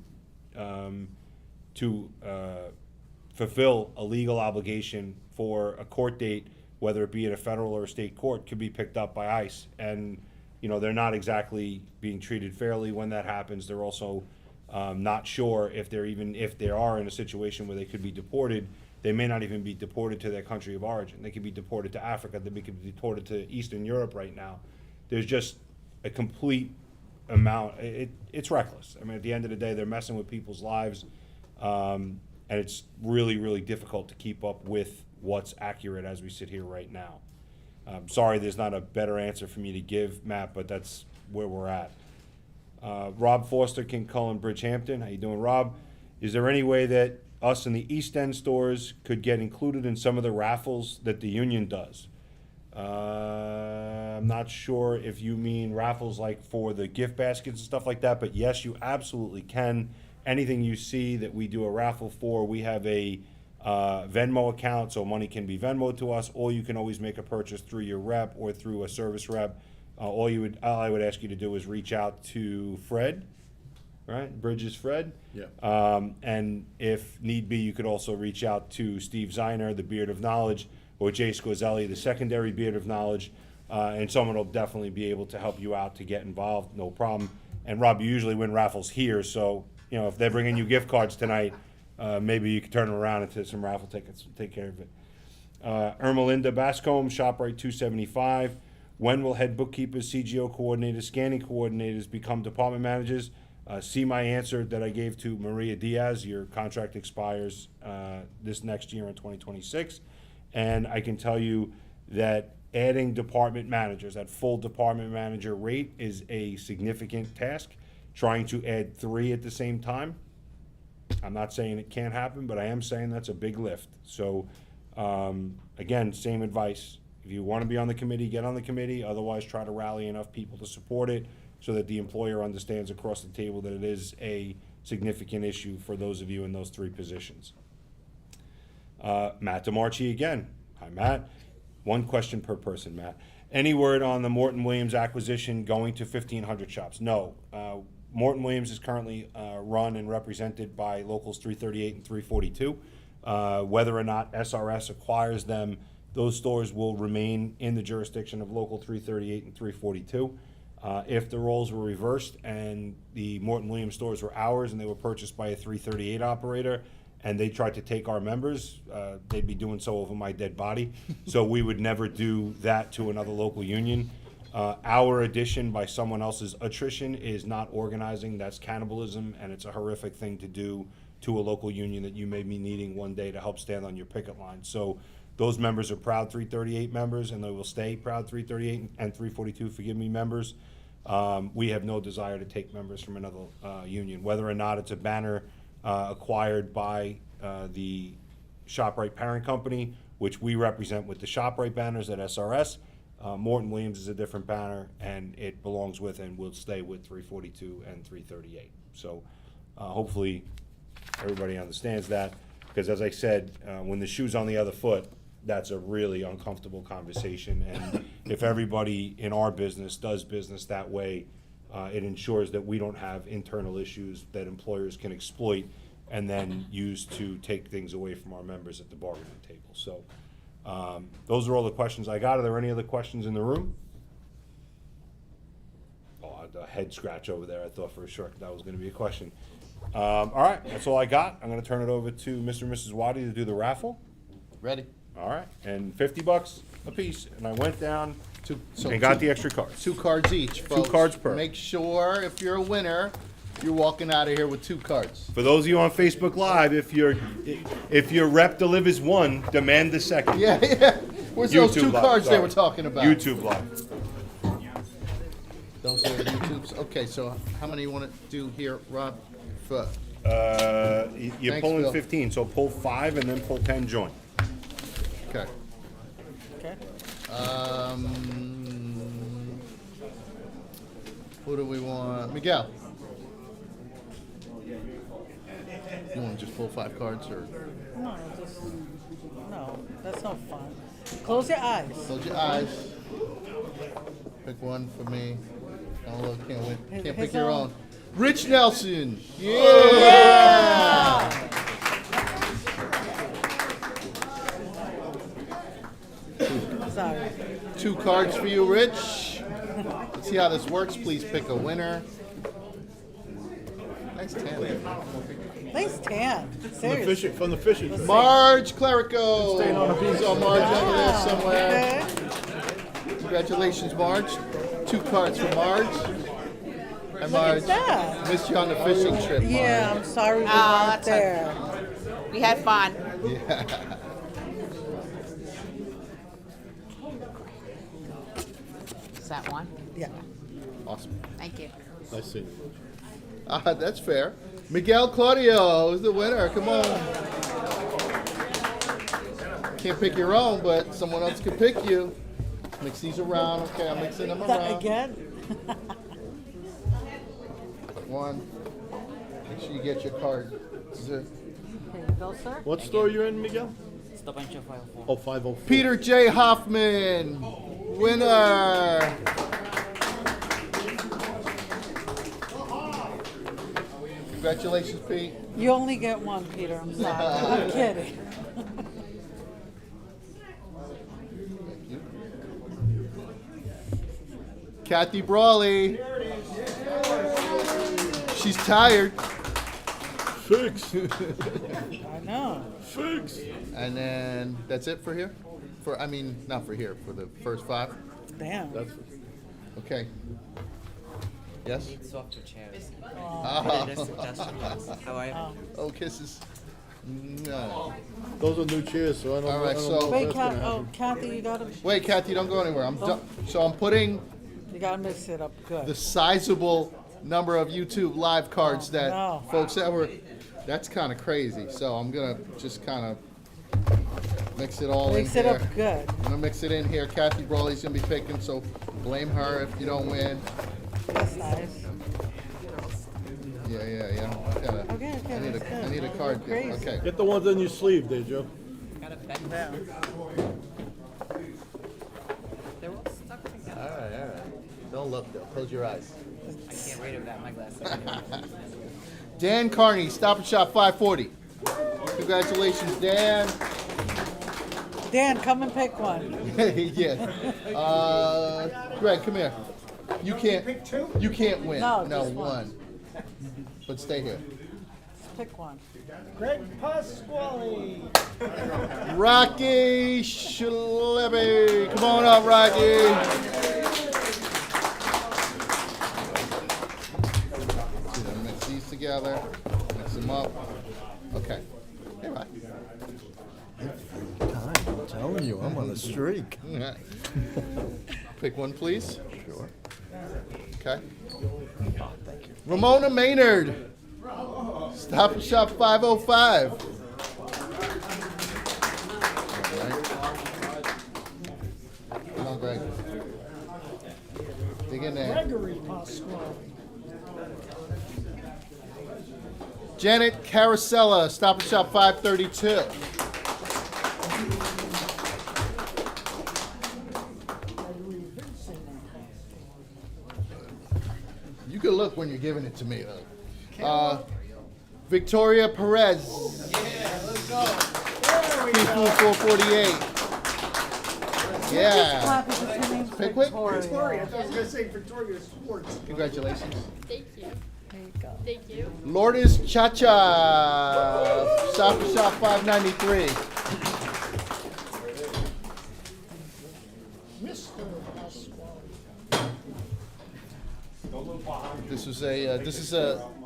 fulfill a legal obligation for a court date, whether it be in a federal or a state court, could be picked up by ICE. And, you know, they're not exactly being treated fairly when that happens. They're also not sure if if they are in a situation where they could be deported, they may not even be deported to their country of origin. They could be deported to Africa. They could be deported to Eastern Europe right now. There's just a complete amount. It's reckless. I mean, at the end of the day, they're messing with people's lives, and it's really, really difficult to keep up with what's accurate as we sit here right now. Sorry, there's not a better answer for me to give, Matt, but that's where we're at. Rob Foster, King Cullen, Bridgehampton. How you doing, Rob? Is there any way that us in the East End stores could get included in some of the raffles that the union does? I'm not sure if you mean raffles like for the gift baskets and stuff like that, but yes, you absolutely can. Anything you see that we do a raffle for, we have a Venmo account, so money can be Venmoed to us, or you can always make a purchase through your rep or through a service rep. All I would ask you to do is reach out to Fred, right? Bridges Fred. Yeah. And if need be, you could also reach out to Steve Ziner, the Beard of Knowledge, or Jay Scorzelli, the secondary Beard of Knowledge, and someone will definitely be able to help you out to get involved, no problem. And Rob, you usually win raffles here, so you know if they're bringing you gift cards tonight, maybe you can turn them around into some raffle tickets and take care of it. Ermelinda Bascombe, ShopRite 275. When will head bookkeepers, CGO coordinators, scanning coordinators become department managers? See my answer that I gave to Maria Diaz. Your contract expires this next year in 2026. And I can tell you that adding department managers at full department manager rate is a significant task. Trying to add 3 at the same time, I'm not saying it can't happen, but I am saying that's a big lift. So, again, same advice. If you want to be on the committee, get on the committee. Otherwise, try to rally enough people to support it so that the employer understands across the table that it is a significant issue for those of you in those 3 positions. Matt DeMarchi again. Hi, Matt. 1 question per person, Matt. Any word on the Morton Williams acquisition going to 1,500 shops? No. Morton Williams is currently run and represented by Locals 338 and 342. Whether or not SRS acquires them, those stores will remain in the jurisdiction of Local 338 and 342. If the roles were reversed and the Morton Williams stores were ours and they were purchased by a 338 operator and they tried to take our members, they'd be doing so over my dead body. So we would never do that to another local union. Our addition by someone else's attrition is not organizing, that's cannibalism, and it's a horrific thing to do to a local union that you may be needing one day to help stand on your picket line. So those members are proud 338 members, and they will stay proud 338 and 342, forgive me, members. We have no desire to take members from another union, whether or not it's a banner acquired by the ShopRite parent company, which we represent with the ShopRite banners at SRS. Morton Williams is a different banner, and it belongs with and will stay with 342 and 338. So hopefully everybody understands that, because as I said, when the shoe's on the other foot, that's a really uncomfortable conversation. And if everybody in our business does business that way, it ensures that we don't have internal issues that employers can exploit and then use to take things away from our members at the bargaining table. So those are all the questions I got. Are there any other questions in the room? Oh, the head scratch over there. I thought for sure that was going to be a question. All right, that's all I got. I'm going to turn it over to Mr. and Mrs. Waddy to do the raffle. Ready? All right, and $50 a piece. And I went down So and got the extra cards. 2 cards each, folks. cards per. Make sure if you're a winner, you're walking out of here with 2 cards. For those of you on Facebook Live, if your rep delivers one, demand the second. Yeah, yeah. Where's those YouTube 2 Live, cards they sorry. were talking about? YouTube Live. Those are YouTube's. Okay, so how many you want to do here, Rob? You're Thanks, pulling Bill. 15, so pull 5 and then pull 10 joint. Okay. Okay. Who do we want? Miguel. You want to just pull 5 cards or No, just, no, that's no fun. Close your eyes. close your eyes? Pick one for me. Oh look, can't win. His- Can't his pick your own. own. Rich Nelson. Yeah. Sorry. 2 cards for you, Rich. Let's see how this works. Please pick a winner. Nice tan. Nice tan. From the Seriously. fishing, from the fishing. Marge Clerico. Saw Marge over there Wow. somewhere. Okay. Congratulations, Marge. 2 cards for Marge. Hi, Marge. that. Missed you on the fishing trip, Marge. Yeah, I'm sorry we weren't that's okay. there. We had fun. Yeah. Is that one? Yeah. Awesome. Thank you. I see. That's fair. Miguel Claudio is the winner. Come on. Can't pick your own, but someone else can pick you. Mix these around. Okay, I'm mixing them That around. again? One. Make sure you get your card. Here you go, sir. What store you in, Miguel? Stop and 504. Oh, 504. Peter J. Hoffman, winner. Congratulations, Pete. You only get one, Peter. I'm sorry. I'm kidding. Kathy Brawley. She's tired. Fix. I know. Fix. And then that's it for here? Not for here, for the first 5? Damn. That's Okay. Yes? Swap the chairs. Oh, How are you? oh kisses. No. those are new chairs, so I don't. All right, I don't so- know if Wait, that's gonna Kathy. Oh, happen. Kathy, you gotta. Wait, Kathy, don't go anywhere. I'm done. So I'm putting You gotta mix it up good. the sizable number of YouTube live cards that no. folks that were. That's kind of crazy. So I'm gonna just kind of mix it all Mix in it here. up good. I'm gonna mix it in here. Kathy Brawley's gonna be picking, so blame her if you don't win. That's nice. Yeah. Gotta- Okay, I need that's a, good. I need a Don't card. go crazy. Okay. Get the ones in your sleeve there, Joe. Got a pen? Yeah. They're all stuck together. All right. Don't look though. Close your eyes. I can't read without my glasses. Dan Carney, Stop and Shop 540. Congratulations, Dan. Dan, come and pick one. Yeah. Greg, come here. You can't win. No, No, just one. one. But stay here. Just pick one. Greg Pasquale. Rocky Shalebi. Come on up, Rocky. See, then mix these together. Mix them up. Okay. Hey, Rocky. I'm telling you, I'm on a streak. Pick one, please. Sure. Okay. Thank you. Ramona Maynard. Stop and Shop 505. All right. Come on, Greg. Dig in there. Gregory Pasquale. Janet Carosella, Stop and Shop 532. You can look when you're giving it to me, though. Victoria Perez. People 448. Yeah. Pickwick? Victoria, I thought I was gonna say Victoria Sports. Congratulations. Thank you. There you go. Thank you. Lourdes Chacha, Stop and Shop 593.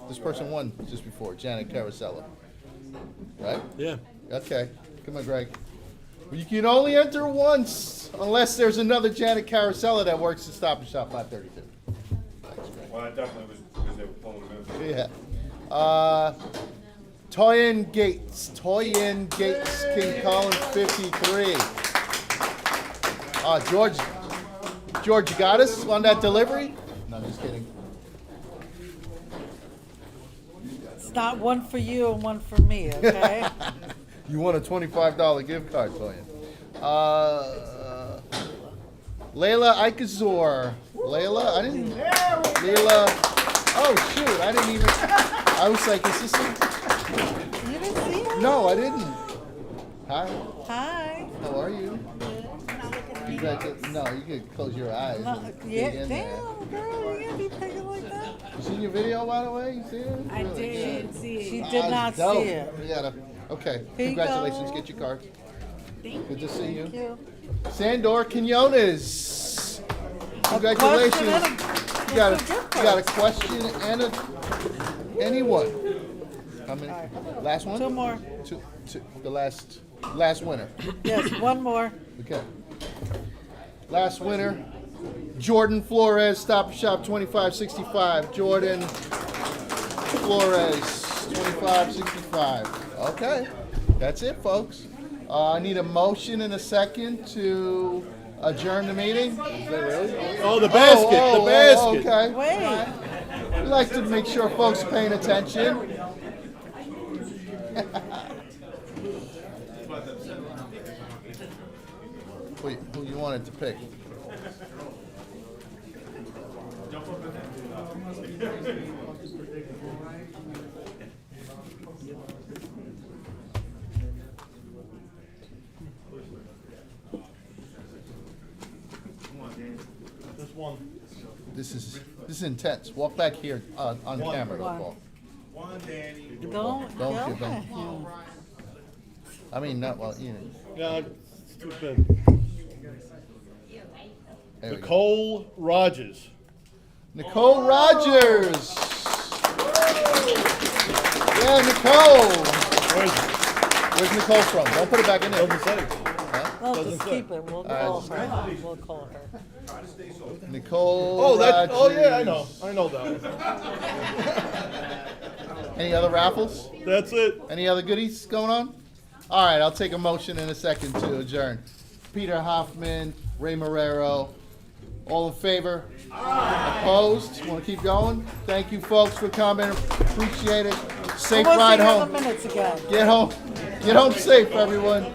This person won just before, Janet Carosella. Right? Yeah. Okay, come on, Greg. You can only enter once unless there's another Janet Carosella that works at Stop and Shop 532. Well, I definitely was, because they were pulling them in. Yeah. Toyin Gates, King Collins 53. George, you got us on that delivery? No, I'm just kidding. It's not one for you and one for me, okay? You won a $25 gift card, Toyin. Layla Ikazor. Layla? Oh, shoot, I didn't even. I was like, is this? You didn't see her? No, I didn't. Hi, Hi. how are you? No, you could close your eyes. No, and yeah, dig in there. damn, girl, you can't be picking like that. You seen your video, by the way? You see it? I did see it. She did not see Dope. it. You gotta. Okay. Here you Congratulations. go. Get your card. Thank Good to see you. Thank you. Sandor Quinones. Congratulations. question You got and a gift a card. question and a anyone. How many? Last one? Two more. Two. The last winner. Yes, one more. Okay. Last winner. Jordan Flores, Stop and Shop 2565. Jordan Flores, 2565. Okay. That's it, folks. I need a motion in a second to adjourn the meeting. Oh, the basket, the basket. Okay. Wait. We like to make sure folks are paying attention. Who you wanted to pick? This one. This is intense. Walk back here on camera, though, One. Paul. Don't Don't yell give them- at him. I mean, not well, you know. Yeah, it's too big. There we go. Nicole Rogers. Nicole Rogers. Yeah, Nicole. Where's Nicole from? Don't put it back in there. Doesn't say. No, Doesn't just say. keep it. We'll call her. We'll call her. Nicole. Oh, that. Oh, yeah, I Rogers. know. I know that one. Any other raffles? That's it. Any other goodies going on? All right, I'll take a motion in a second to adjourn. Peter Hoffman, Ray Marrero, all in favor? Opposed? Want to keep going? Thank you, folks, for coming. Appreciate it. Safe Who wants ride to hear the home. minutes again? Get home. Get home safe, everyone.